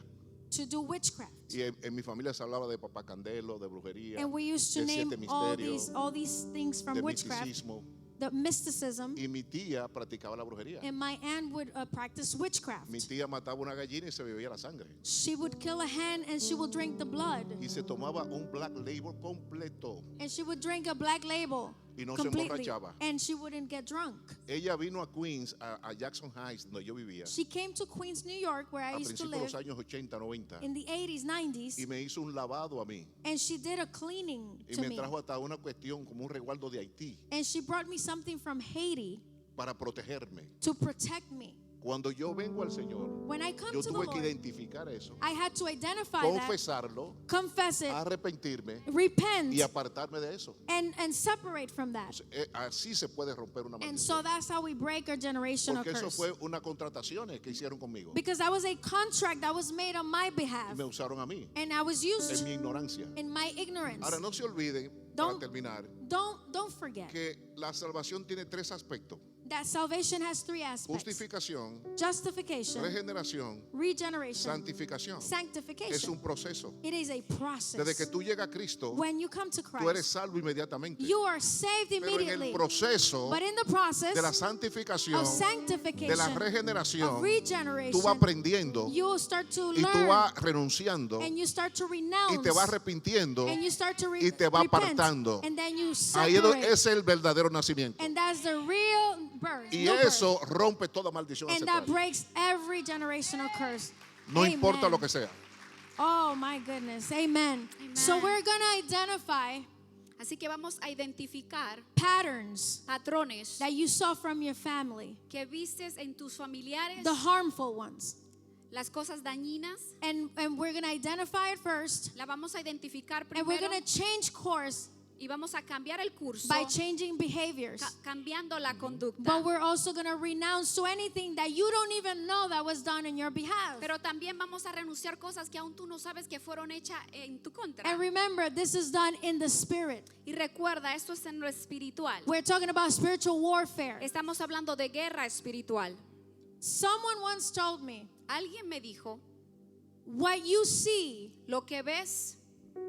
to do witchcraft. Y en mi familia se hablaba de papá candelo, de brujería, And we used to de name siete all misterios, these things from de witchcraft, misticismo. the mysticism, Y mi tía practicaba la brujería. and my aunt would practice witchcraft. Mi tía mataba una gallina y se bebía la sangre. She would kill a hen and she would drink the blood. Y se tomaba un black label completo. And she would drink a black label Y no se completely. emborrachaba. And she wouldn't get drunk. Ella vino a Queens, a Jackson Heights, donde yo vivía, She came to Queens, New York, where I a used to principios de live los años 80, 90. in the 80s, 90s. Y me hizo un lavado a mí. And she did a cleaning Y to me me. trajo hasta una cuestión como un resguardo de Haití And she brought me something from Haiti para protegerme. to protect me. Cuando yo vengo al Señor, When I come yo to the tuve que Lord, identificar eso, I had to identify that, confesarlo, confess it, arrepentirme repent, y apartarme de eso. and separate from that. Así se puede romper una And maldición. so that's how we break our generational Porque eso curse. fue una contratación que hicieron conmigo. Because that was a contract that was made on my behalf. Me usaron a mí, And I was en used mi ignorancia. in my ignorance. Ahora no se olviden, para Don't- terminar, Don't forget que la salvación tiene tres aspectos: that salvation has three aspects: justificación, justification, regeneración, regeneration, santificación. Es sanctification. un proceso. It is a process. Desde que tú llegas a Cristo, When you come to tú eres Christ, salvo inmediatamente. you are saved Pero en immediately. el proceso But in the process de la santificación, of de la sanctification, regeneración, of regeneration, tú vas aprendiendo you will start to y tú learn, vas renunciando and you start to y renounce, te vas arrepintiendo. and you start to y te va repent, apartando. and then you Ahí separate, es el verdadero nacimiento. and that's the real birth. Y new birth. eso rompe toda maldición And that ancestral. breaks every generational curse. No Amen. importa lo que sea. Oh my goodness. Amen. Amen. So we're going to identify Así que vamos a identificar patterns patrones that you saw from your family, que vistes en tus familiares, the harmful ones. las cosas dañinas. And we're going to identify it first. La vamos a identificar And we're primero going to change course y vamos a cambiar el curso, by changing behaviors. cambiando la conducta. But we're also going to renounce to anything that you don't even know that was done in your behalf. Pero también vamos a renunciar cosas que aún tú no sabes que fueron hechas en tu contra. And remember, this is done in the spirit. Y recuerda, esto es en lo espiritual. We're talking about spiritual warfare. Estamos hablando de guerra espiritual. Someone once told me, Alguien me dijo, what you see lo que ves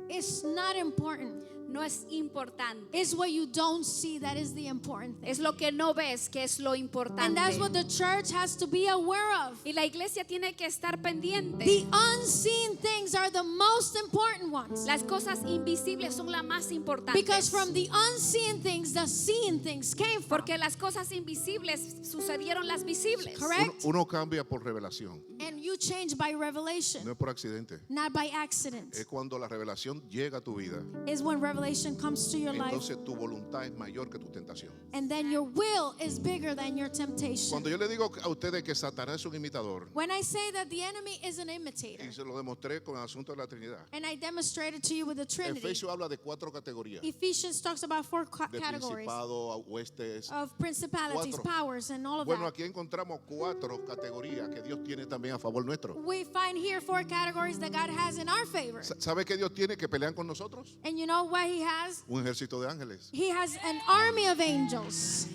is not important. no es importante. It's what you don't see that is the important thing. Es lo que no ves que es lo And importante. that's what the church has to be aware of. Y la iglesia tiene que estar pendiente. The unseen things are the most important ones. Las cosas invisibles son las más importantes. Because from the unseen things, the seen things came from. Porque las cosas invisibles sucedieron las visibles. Correct? Uno cambia por revelación, And you change by no revelation, es por accidente. not by accident. Es cuando la revelación llega a tu vida, Is when revelation comes to your life. entonces tu voluntad es mayor que tu tentación. And then your will is bigger than your temptation. Cuando yo le digo a ustedes que Satanás es un imitador, When I say that the enemy is an imitator, y se lo demostré con el asunto de la Trinidad. and I demonstrated to you with the Trinity, Efesios habla de 4 categorías: Ephesians talks about four de categories principado, huestes. of principalities, 4. powers, and all of Bueno, that. aquí encontramos 4 categorías que Dios tiene también a favor nuestro. We find here 4 categories that God has in our favor. ¿Sabe qué Dios tiene que pelean con nosotros? And you know what he has? Un ejército de ángeles. He has an army of angels.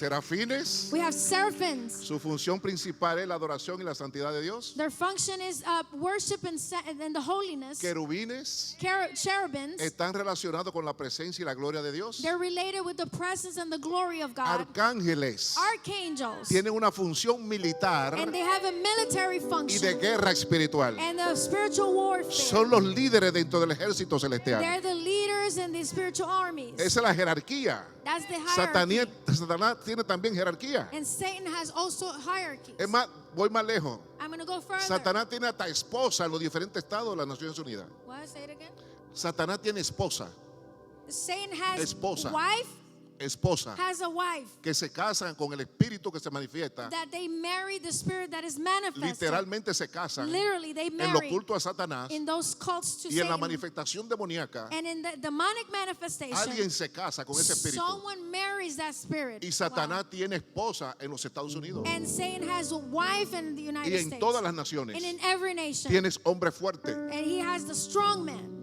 Serafines, We have seraphims. su función principal es la adoración y la santidad de Dios. Their function is worship and the holiness. Querubines Cherubims, están relacionados con la presencia y la gloria de Dios. they're related with the presence and the glory of God. Arcángeles Archangels, tienen una función militar and they have a military y de function guerra espiritual. and the spiritual warfare. Son los líderes dentro del ejército celestial. They're the leaders in the spiritual armies. Esa es la jerarquía. That's the hierarchy. Satanás tiene también jerarquía. And Satan has also hierarchies. Es más, voy más lejos. I'm going to go further. Satanás tiene hasta esposa en los diferentes estados de las Naciones Unidas. What? Say it again. Satanás tiene esposa, Satan has Esposa. wife, has a wife que se casan con el espíritu que se manifiesta. that they marry the spirit that is manifested. Literalmente se casan Literally, they en lo marry oculto a Satanás in those cults to y en la Satan. manifestación demoníaca. And in the demonic manifestation, Alguien se casa con ese espíritu. someone marries that spirit. Y Satanás tiene esposa en los Estados Unidos. Wow. And Satan has a wife in the United Y en States. todas las naciones And in every nation. tienes hombre fuerte. And he has the strong man.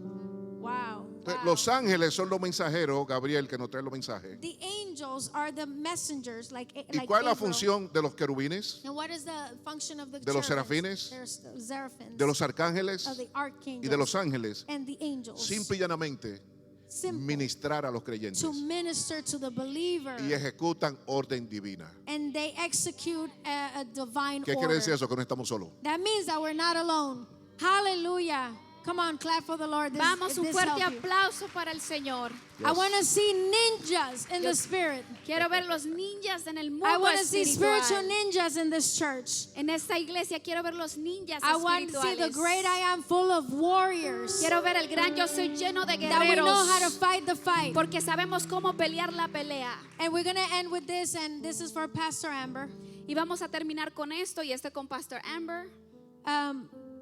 Wow. Entonces, Wow. los ángeles son los mensajeros, Gabriel, que nos trae los mensajes. The angels are the messengers, like ¿Y cuál es la función de los querubines, And what is the function of the de los cherubims? serafines, There's seraphims, de los arcángeles of the archangels, y de los ángeles? and the angels? Simple y llanamente Simple. ministrar a los creyentes To minister to the believer, y ejecutan orden divina. and they execute a divine ¿Qué quiere order. decir eso? Que no estamos solos. That means that we're not alone. Hallelujah. Come on, clap for the Lord. Vamos, un this fuerte help you. aplauso para el Señor. I want to see ninjas in the spirit. Quiero ver los ninjas en el I mundo want to see espiritual. spiritual ninjas in this church. En esta iglesia quiero ver los ninjas I want to see the espirituales. great I am full of warriors. Quiero ver el gran yo soy lleno de That we know how to guerreros. fight the fight. Porque sabemos cómo pelear la pelea. And we're going to end with this, and this is for Pastor Amber. Y vamos a terminar con esto y con Pastor Amber.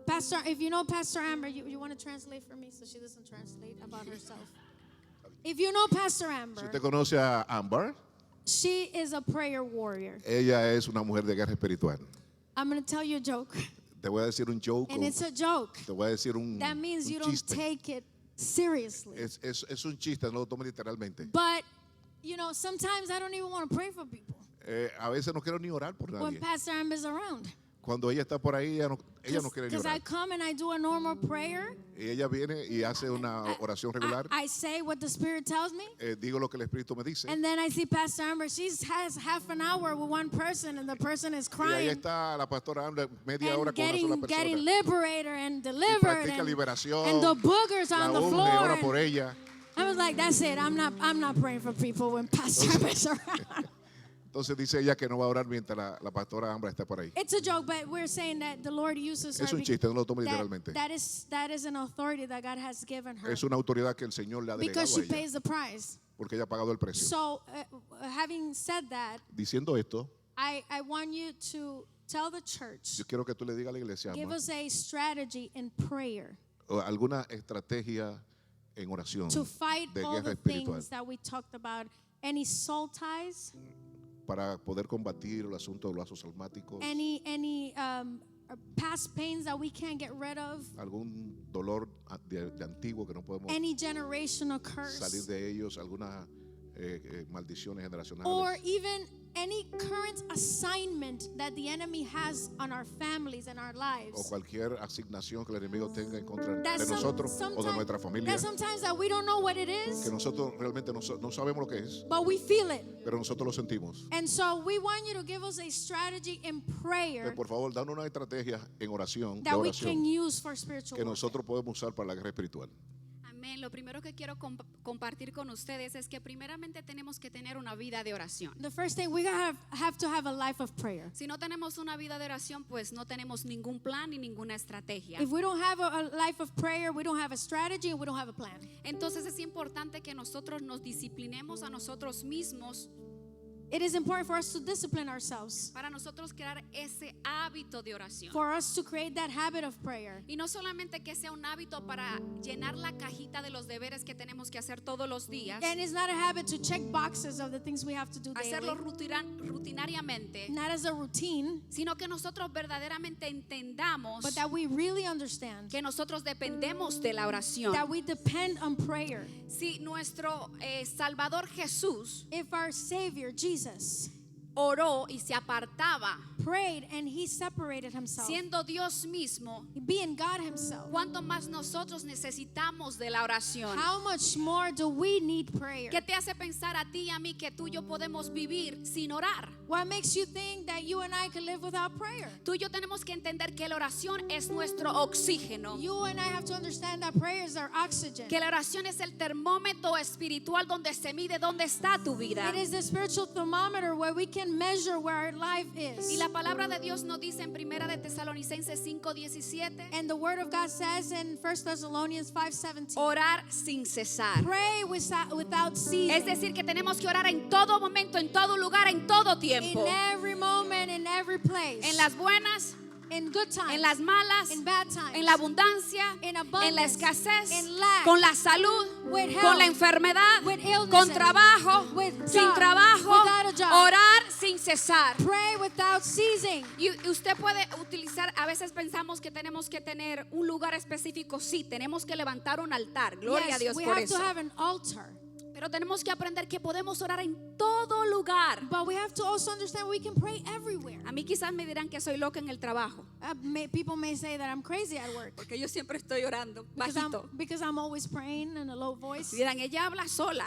Pastor, if you know Pastor Amber, you want to translate for me so she doesn't translate about herself. If you know Pastor Si Amber, usted conoce a Amber, she is a prayer warrior. ella es una mujer de guerra espiritual. I'm going to tell you a joke, Te voy a decir un joke. and it's a joke. Te voy a decir un That means you don't chiste. take it seriously. Es un chiste, no lo tomes literalmente. But, you know, sometimes I don't even want to pray for people A veces no quiero ni orar por when nadie. Pastor Amber's around. Cuando ella está por ahí, ella no quiere ni Because I orar. come and I do a normal prayer. Y ella viene y hace una oración regular. I say what the Spirit tells me. Digo lo que el Espíritu me dice. And then I see Pastor Amber. She has half an hour with one person, and the person is Y ahí crying está la pastora Amber media hora and con una sola getting persona. liberated and Y delivered, practica and liberación. the boogers La on the unge, floor. ora por And ella. I was like, that's it. I'm not praying for people when Pastor Amber's around. Entonces dice ella que no va a orar mientras la pastora Amber está por ahí. It's a joke, but we're saying that the Lord uses her. Es un be- chiste, no lo tomes that- literalmente. that is an authority that God has given her Es una autoridad que el Señor le ha delegado because a she ella. pays the price. Porque ella ha pagado el precio. So, having said that, Diciendo esto, I want you to tell the church, yo quiero que tú le digas a la iglesia give ama, us a strategy in prayer o alguna estrategia en oración to fight de all guerra the espiritual things that we talked about. Any soul ties, para poder combatir el asunto de los lazos almáticos, any past pains that we can't get rid of, algún dolor de antiguo que no podemos any generational salir curse, de ellos, algunas maldiciones generacionales, or even any current assignment that the enemy has on our families and our o lives. cualquier asignación que el enemigo tenga en contra That de nosotros o de nuestra familia, sometimes that we don't know what it que is, nosotros realmente no sabemos lo que es, but we feel it. pero nosotros lo sentimos. And so we want you to give us a strategy in prayer Por favor, danos una estrategia en oración, de that we can oración, use for spiritual que warfare. nosotros podemos usar para la guerra espiritual. Amén. Lo primero que quiero compartir con ustedes es que primeramente tenemos que tener una vida de oración. The first thing, we have to have a life of prayer. Si no tenemos una vida de oración, pues no tenemos ningún plan ni ninguna estrategia. If we don't have a life of prayer, we don't have a strategy and we don't have a plan. Entonces es importante que nosotros nos disciplinemos a nosotros mismos It is important for us to discipline ourselves, para nosotros crear ese hábito de oración. for us to create that habit of prayer. Y no solamente que sea un hábito para llenar la cajita de los deberes que tenemos que hacer todos los días, And it's not a habit to check boxes of the things we have to do hacerlo daily, rutinariamente, not as a routine, sino que nosotros verdaderamente entendamos but that we really understand que nosotros dependemos de la oración. that we depend on prayer. Si nuestro Salvador Jesús If our Savior, Jesus, oró y se apartaba, prayed and he separated himself, siendo Dios mismo, being God himself, ¿cuánto más nosotros necesitamos de la oración? how much more do we need prayer? ¿Qué te hace pensar a ti y a mí que tú y yo podemos vivir sin orar? What makes you think that you and I can live without prayer? Tú y yo tenemos que entender que la oración es nuestro oxígeno, You and I have to understand that prayer is our oxygen. que la oración es el termómetro espiritual donde se mide dónde está tu vida. It is the spiritual thermometer where we can measure where our life is. Y la palabra de Dios nos dice en Primera de Tesalonicenses 5:17, And the word of God says in 1 Thessalonians 5:17, orar sin cesar. pray without ceasing. Es decir, que tenemos que orar en todo momento, en todo lugar, en todo In tiempo. every moment, in every place. En las buenas, in good times, en las malas, in bad times, en la abundancia, in en la abundance, escasez, in lack, con la salud, with health, con la enfermedad, with illnesses, con trabajo, with sin job, trabajo, without a job. orar sin cesar. Pray without ceasing. Y usted puede utilizar, a veces pensamos que tenemos que tener un lugar específico, sí, tenemos que levantar un altar, gloria Yes, a Dios we por have eso. to have an altar. Pero tenemos que aprender que podemos orar en todo lugar. But we have to also understand we can pray everywhere. A mí quizás me dirán que soy loca en el trabajo, People may say that I'm crazy at work porque yo siempre estoy orando bajito. because I'm always praying in a low voice. Dirán, ella habla sola.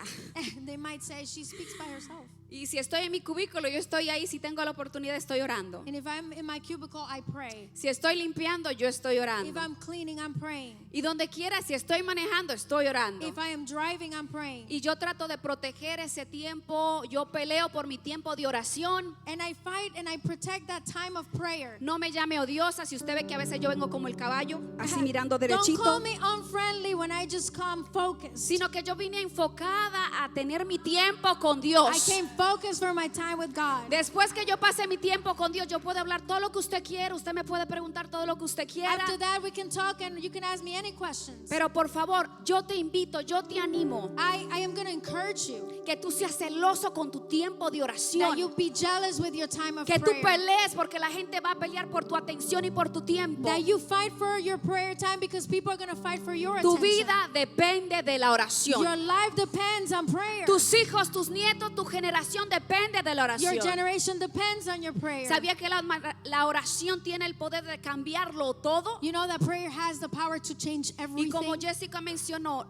They might say she speaks by herself. Y si estoy en mi cubículo, yo estoy ahí, si tengo la oportunidad, estoy orando. And if I'm in my cubicle, I pray. Si estoy limpiando, yo estoy If orando. I'm cleaning, I'm praying. Y donde quiera, si estoy manejando, estoy orando. If I am driving, I'm praying. Y yo trato de proteger ese tiempo, yo peleo por mi tiempo de oración. And I fight and I protect that time of prayer. No me llame odiosa, si usted ve que a veces yo vengo como el caballo, así mirando Don't derechito. call me unfriendly when I just come focused. Sino que yo vine enfocada a tener mi tiempo con Dios. I came focus for my time with God. Después que yo pase mi tiempo con Dios, yo puedo hablar todo lo que usted quiera. Usted me puede preguntar todo lo que usted quiera. After that, we can talk and you can ask me any questions. Pero por favor, yo te invito, yo te animo I am going to encourage you que tú seas celoso con tu tiempo de oración. that you be jealous with your time of Que tú prayer. pelees porque la gente va a pelear por tu atención y por tu tiempo. That you fight for your prayer time because people are going to fight for your Tu attention. vida depende de la oración. Your life depends on prayer. Tus hijos, tus nietos, tu generación depende de la Your oración. generation depends on your prayer. ¿Sabía que la oración tiene el poder de cambiarlo todo? You know that prayer has the power to change Y como everything. Jessica mencionó,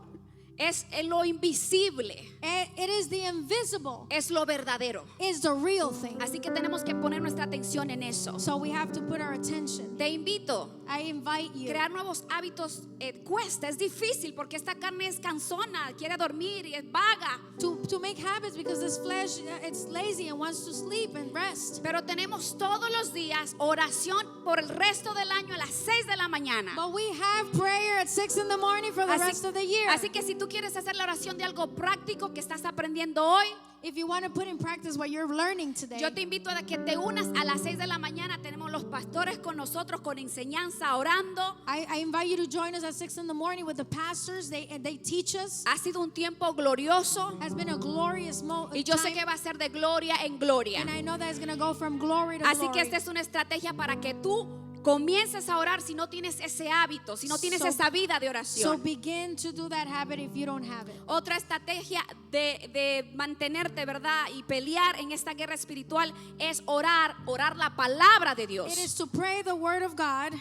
es lo invisible, It is the invisible, es lo verdadero. is the real thing. Así que tenemos que poner nuestra atención en eso. So we have to put our attention. Te invito. I invite you. Crear nuevos hábitos cuesta, es difícil porque esta carne es cansona, quiere dormir y es vaga. To make habits because this flesh, it's lazy and wants to sleep and rest. Pero tenemos todos los días oración por el resto del año a las 6 de la mañana. But we have prayer at 6 in the morning for the rest of the year. Así que si tú quieres hacer la oración de algo práctico que estás aprendiendo hoy, If you want to put in practice what you're learning today, yo te invito a que te unas a las 6 de la mañana. Tenemos los pastores con nosotros con enseñanza, orando. I invite you to join us at 6 in the morning with the pastors. They teach us. Ha sido un tiempo glorioso Has been a glorious y yo sé que va a ser de gloria en gloria. and I know that it's going to go from glory to Así glory. que esta es una estrategia para que tú comiences a orar si no tienes ese hábito, si no tienes esa vida de So oración. begin to do that habit if you don't have it. Otra estrategia de mantenerte, ¿verdad? Y pelear en esta guerra espiritual es orar la palabra de Dios. It is to pray the word of God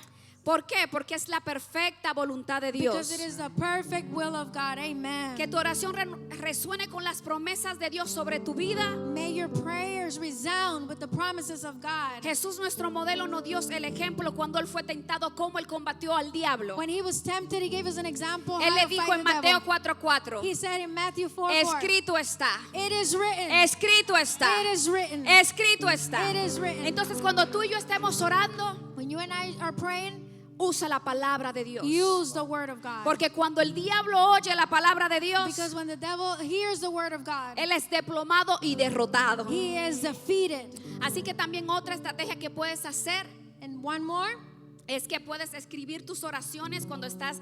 ¿Por qué? Porque es la perfecta voluntad de because Dios. it is the perfect will of God. Amen. Que tu oración resuene con las promesas de Dios sobre tu vida. May your prayers resound with the promises of God. Jesús, nuestro modelo, nos dio el ejemplo cuando él fue tentado, cómo él combatió al diablo. When he was tempted, he gave us an example Él how le to dijo fight en the Mateo devil. 4:4, He said in Matthew 4:4, escrito está, it is written. escrito está, It is written. escrito está. It is written. Entonces cuando tú y yo estemos orando, When you and I are praying, usa la palabra de Dios. use the word of God. Porque cuando el diablo oye la palabra de Dios, Because when the devil hears the word of God, él es desplomado y derrotado. he is defeated. Así que también otra estrategia que puedes hacer And one more, es que puedes escribir tus oraciones cuando estás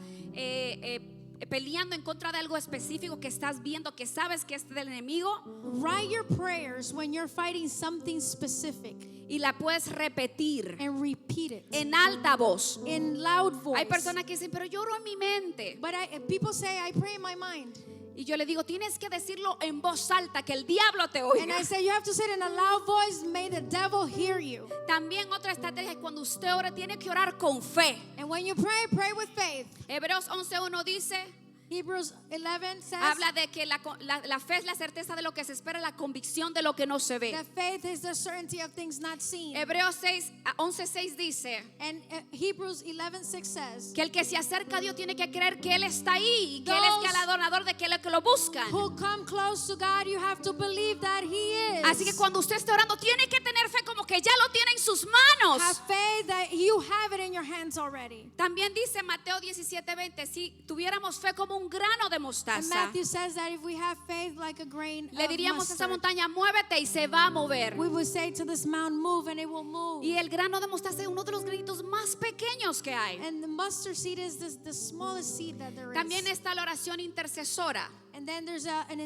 peleando en contra de algo específico que estás viendo, que sabes que es del enemigo, write your prayers when you're fighting something specific y la puedes repetir and repeat it en alta voz. in loud voice. Hay personas que dicen, pero yo oro en mi mente. But people say, I pray in my mind. Y yo le digo, tienes que decirlo en voz alta, que el diablo te And oiga. I say, you have to say it in a loud voice, may the devil hear you. También otra estrategia es cuando usted ora, tiene que orar con fe. And when you pray, pray with faith. Hebreos 11:1 dice, Hebrews 11 says habla de que la fe es la certeza de lo que se espera, la convicción de lo que no se ve. that faith is the certainty of things not seen. Hebreos 11:6 dice And Hebrews 11:6 says, que el que se acerca a Dios tiene que creer que Él está ahí y que Él es Those galardonador de que lo buscan. who come close to God, you have to believe that He is. Así que cuando usted esté orando, tiene que tener fe como que ya lo tiene en sus manos. Have faith that you have it in your hands already. También dice Mateo 17:20, si tuviéramos fe como un grano de And mostaza, Matthew says that if we have faith like a grain le of diríamos a esa mustard, montaña, muévete y se va a mover. we would say to this mountain, move, and it will move. Y el grano de mostaza es uno de los granitos más pequeños que hay. And the mustard seed is the smallest seed that there También is. está la oración intercesora. And then there's an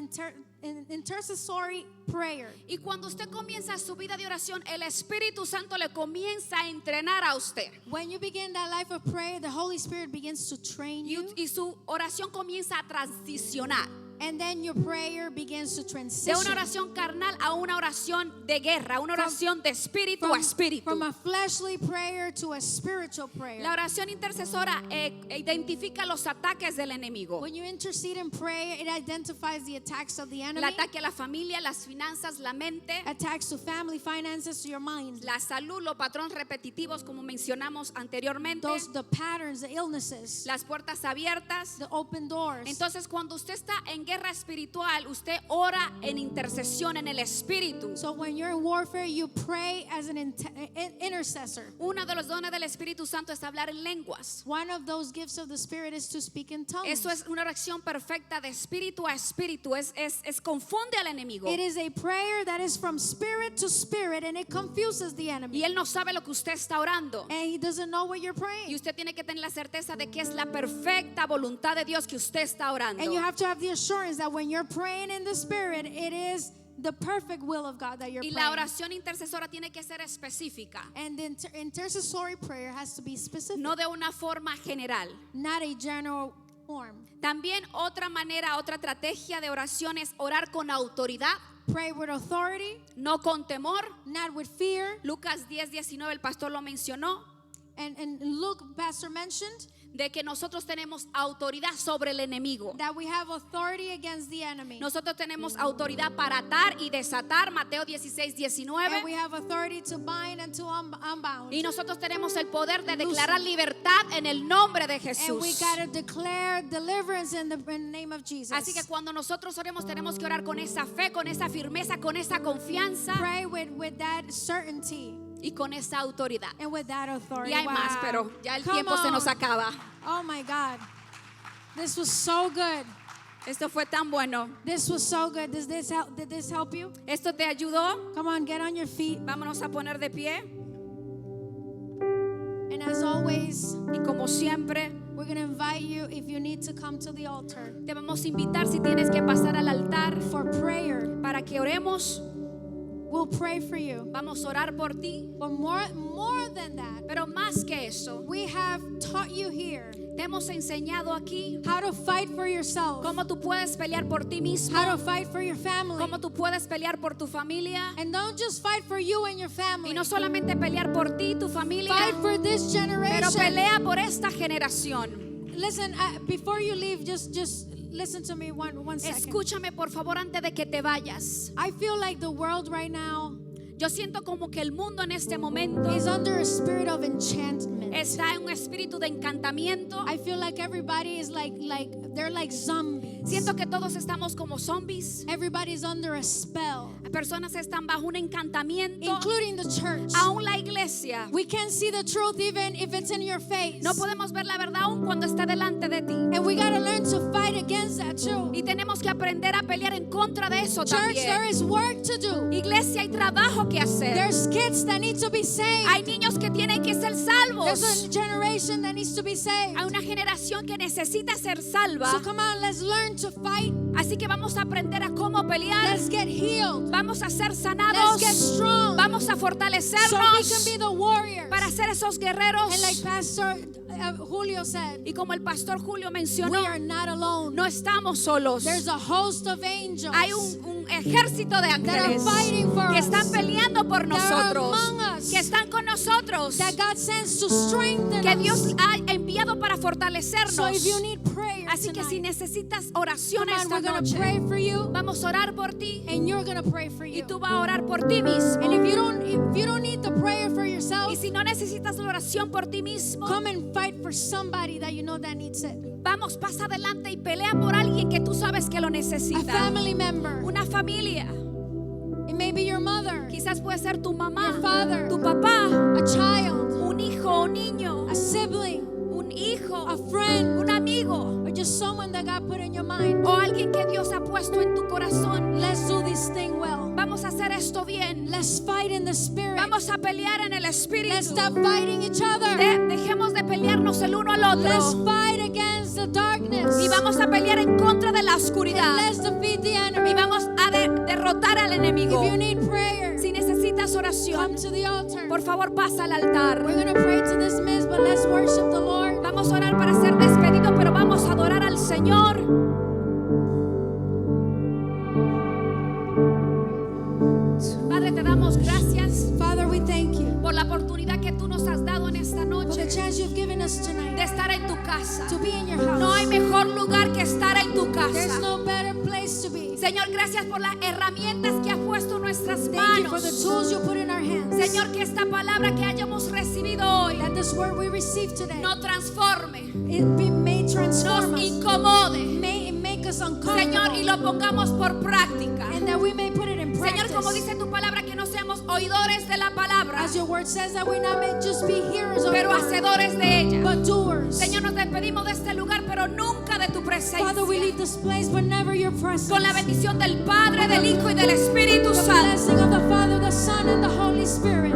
intercessory prayer. Y cuando usted comienza su vida de oración, el Espíritu Santo le comienza a entrenar a usted. When you begin that life of prayer, the Holy Spirit begins to train you. Y su oración comienza a transicionar And then your prayer begins to de transition una oración carnal a una oración de guerra, una oración de espíritu a espíritu. from a fleshly prayer to a spiritual prayer. La oración intercesora identifica los ataques del enemigo. When you intercede and pray, it identifies the attacks of the El enemy, ataque a la familia, las finanzas, la mente, attacks to family, finances, to your mind. la salud, los patrones repetitivos como mencionamos anteriormente, The patterns, the illnesses, las puertas abiertas. the open doors. Entonces cuando usted está en guerra espiritual, usted ora en intercesión en el espíritu. So when you're in warfare, you pray as an intercessor. Uno de los dones del Espíritu Santo es hablar en lenguas. One of those gifts of the Spirit is to speak in tongues. Eso es una oración perfecta de espíritu a espíritu. Es confunde al enemigo. It is a prayer that is from spirit to spirit, and it confuses the enemy. Y él no sabe lo que usted está orando. And he doesn't know what you're Y praying. usted tiene que tener la certeza de que es la perfecta voluntad de Dios que usted está orando. And you have to have the assurance that when you're praying in the Spirit, it is the perfect will of God that you're Y la praying. oración intercesora tiene que ser específica, And the intercessory prayer has to be specific, no de una forma general. not a general form. También otra manera, otra estrategia de oración es orar con autoridad, Pray with authority, no con temor. not with fear. Lucas 10:19, el pastor lo mencionó, And Luke, Pastor mentioned de que nosotros tenemos autoridad sobre el enemigo. that we have authority against the enemy. Nosotros tenemos autoridad para atar y desatar, Mateo And we 16:19. have authority to bind and to unbound. Y nosotros tenemos el poder de declarar libertad en el nombre de And we Jesús. got to declare deliverance in the name of Jesus. Así que cuando nosotros oremos tenemos que orar con esa fe, con esa firmeza, con esa confianza Pray with that certainty y con esa autoridad. and with that authority. Y hay Wow. más, pero ya el Come tiempo se nos on. acaba. Oh my God. This was so good. Esto fue tan bueno. This was so good. Did this help you? ¿Esto te ayudó? Come on, get on your feet. Vámonos a poner de pie. And as always, Y como siempre, we're going to invite you, if you need to come to the altar te vamos a invitar si tienes que pasar al altar for prayer. para que oremos. We'll pray for you. Vamos a orar por ti. But more than that, Pero más que eso, we have taught you here te hemos enseñado aquí how to fight for yourself, cómo tú puedes pelear por ti mismo, how to fight for your family. cómo tú puedes pelear por tu familia. And don't just fight for you and your Y family. no solamente pelear por ti y tu familia, Fight for this pero generation. pelea por esta generación. Listen, before you leave, just listen to me one second. Escúchame por favor antes de que te vayas. I feel like the world right now Yo siento como que el mundo en este momento is under a spirit of enchantment. está en un espíritu de encantamiento. I feel like everybody is like they're like zombies. Siento que todos estamos como zombies. Everybody's under a spell, Personas están bajo un encantamiento. including the church. Aún la iglesia. We can't see the truth even if it's in your face. No podemos ver la verdad aún cuando está delante de ti. And we got to learn to fight against that too. Y tenemos que aprender a pelear en contra de eso Church, there también. is work to do. Iglesia, hay trabajo que hacer. There's kids that need to be saved. Hay niños que tienen que ser salvos. There's a generation that needs to be saved. Hay una generación que necesita ser salva. So come on, let's learn to fight. Así que vamos a aprender a cómo pelear. Let's get healed. Vamos a ser Let's sanados. get strong. Vamos a So we fortalecernos can be the warriors. para ser esos guerreros. And like Pastor Julio said, Y como el pastor Julio we mencionó, are not alone. no estamos solos. There's a host of angels. Hay un ejército de that are ángeles fighting for que us. están peleando por That are nosotros, among us. que están con nosotros, that God sends to strengthen que Dios us. ha enviado para So fortalecernos. if you need prayer Así que si tonight, necesitas come oración on, esta we're going to noche, pray for you, vamos a orar por ti and you're going to pray for y you. tú vas a orar por ti mismo. And if you don't need the prayer for yourself, Y si no necesitas la oración por ti mismo, come and fight for somebody that you know that needs it. vamos, pasa adelante y pelea por alguien que tú sabes que lo A necesita. family member. Una familia. It may be your mother, Quizás puede ser tu mamá, your father, tu papá, a child, un hijo o niño, a sibling, un hijo, a friend, un amigo or just someone that God put in your mind. o alguien que Dios ha puesto en tu corazón. Let's do this thing well. Vamos a hacer esto bien. Let's fight in the spirit. Vamos a pelear en el Let's espíritu. stop fighting each other. Dejemos de pelearnos el uno al Let's otro fight against the darkness. y vamos a pelear en contra de la And oscuridad let's defeat the enemy. y vamos a derrotar al enemigo. If you need prayer, Si necesitas come oración, to the altar. por favor pasa al altar. We're going to pray to dismiss, but let's worship the Lord. Vamos a orar para ser despedidos, pero vamos a adorar al Señor. Padre, te damos gracias Father, we thank you por la oportunidad que tú nos has dado en esta for noche the chance you've given us de tonight estar en tu casa. to be in your house. No hay mejor lugar que estar en tu There's casa. no better place to be. Señor, gracias por las herramientas que has puesto en nuestras Thank you for the manos. tools you put in our hands. Señor, que esta palabra que hayamos recibido hoy That this word we receive today, no transforme, it may transform nos us, incomode, may make us uncomfortable. Señor, y lo pongamos por práctica. And that we may put it in practice. Señor, como dice tu palabra, que no seamos oidores de la palabra, As your word says, that we not may just be hearers of pero the word, hacedores de ella. but doers. Señor, nos despedimos de este lugar, pero nunca de tu presencia. Father, we leave this place, but never your presence. Con la bendición del Padre, del Hijo y del Espíritu The Santo. blessing of the Father, the Son, and the Holy Spirit.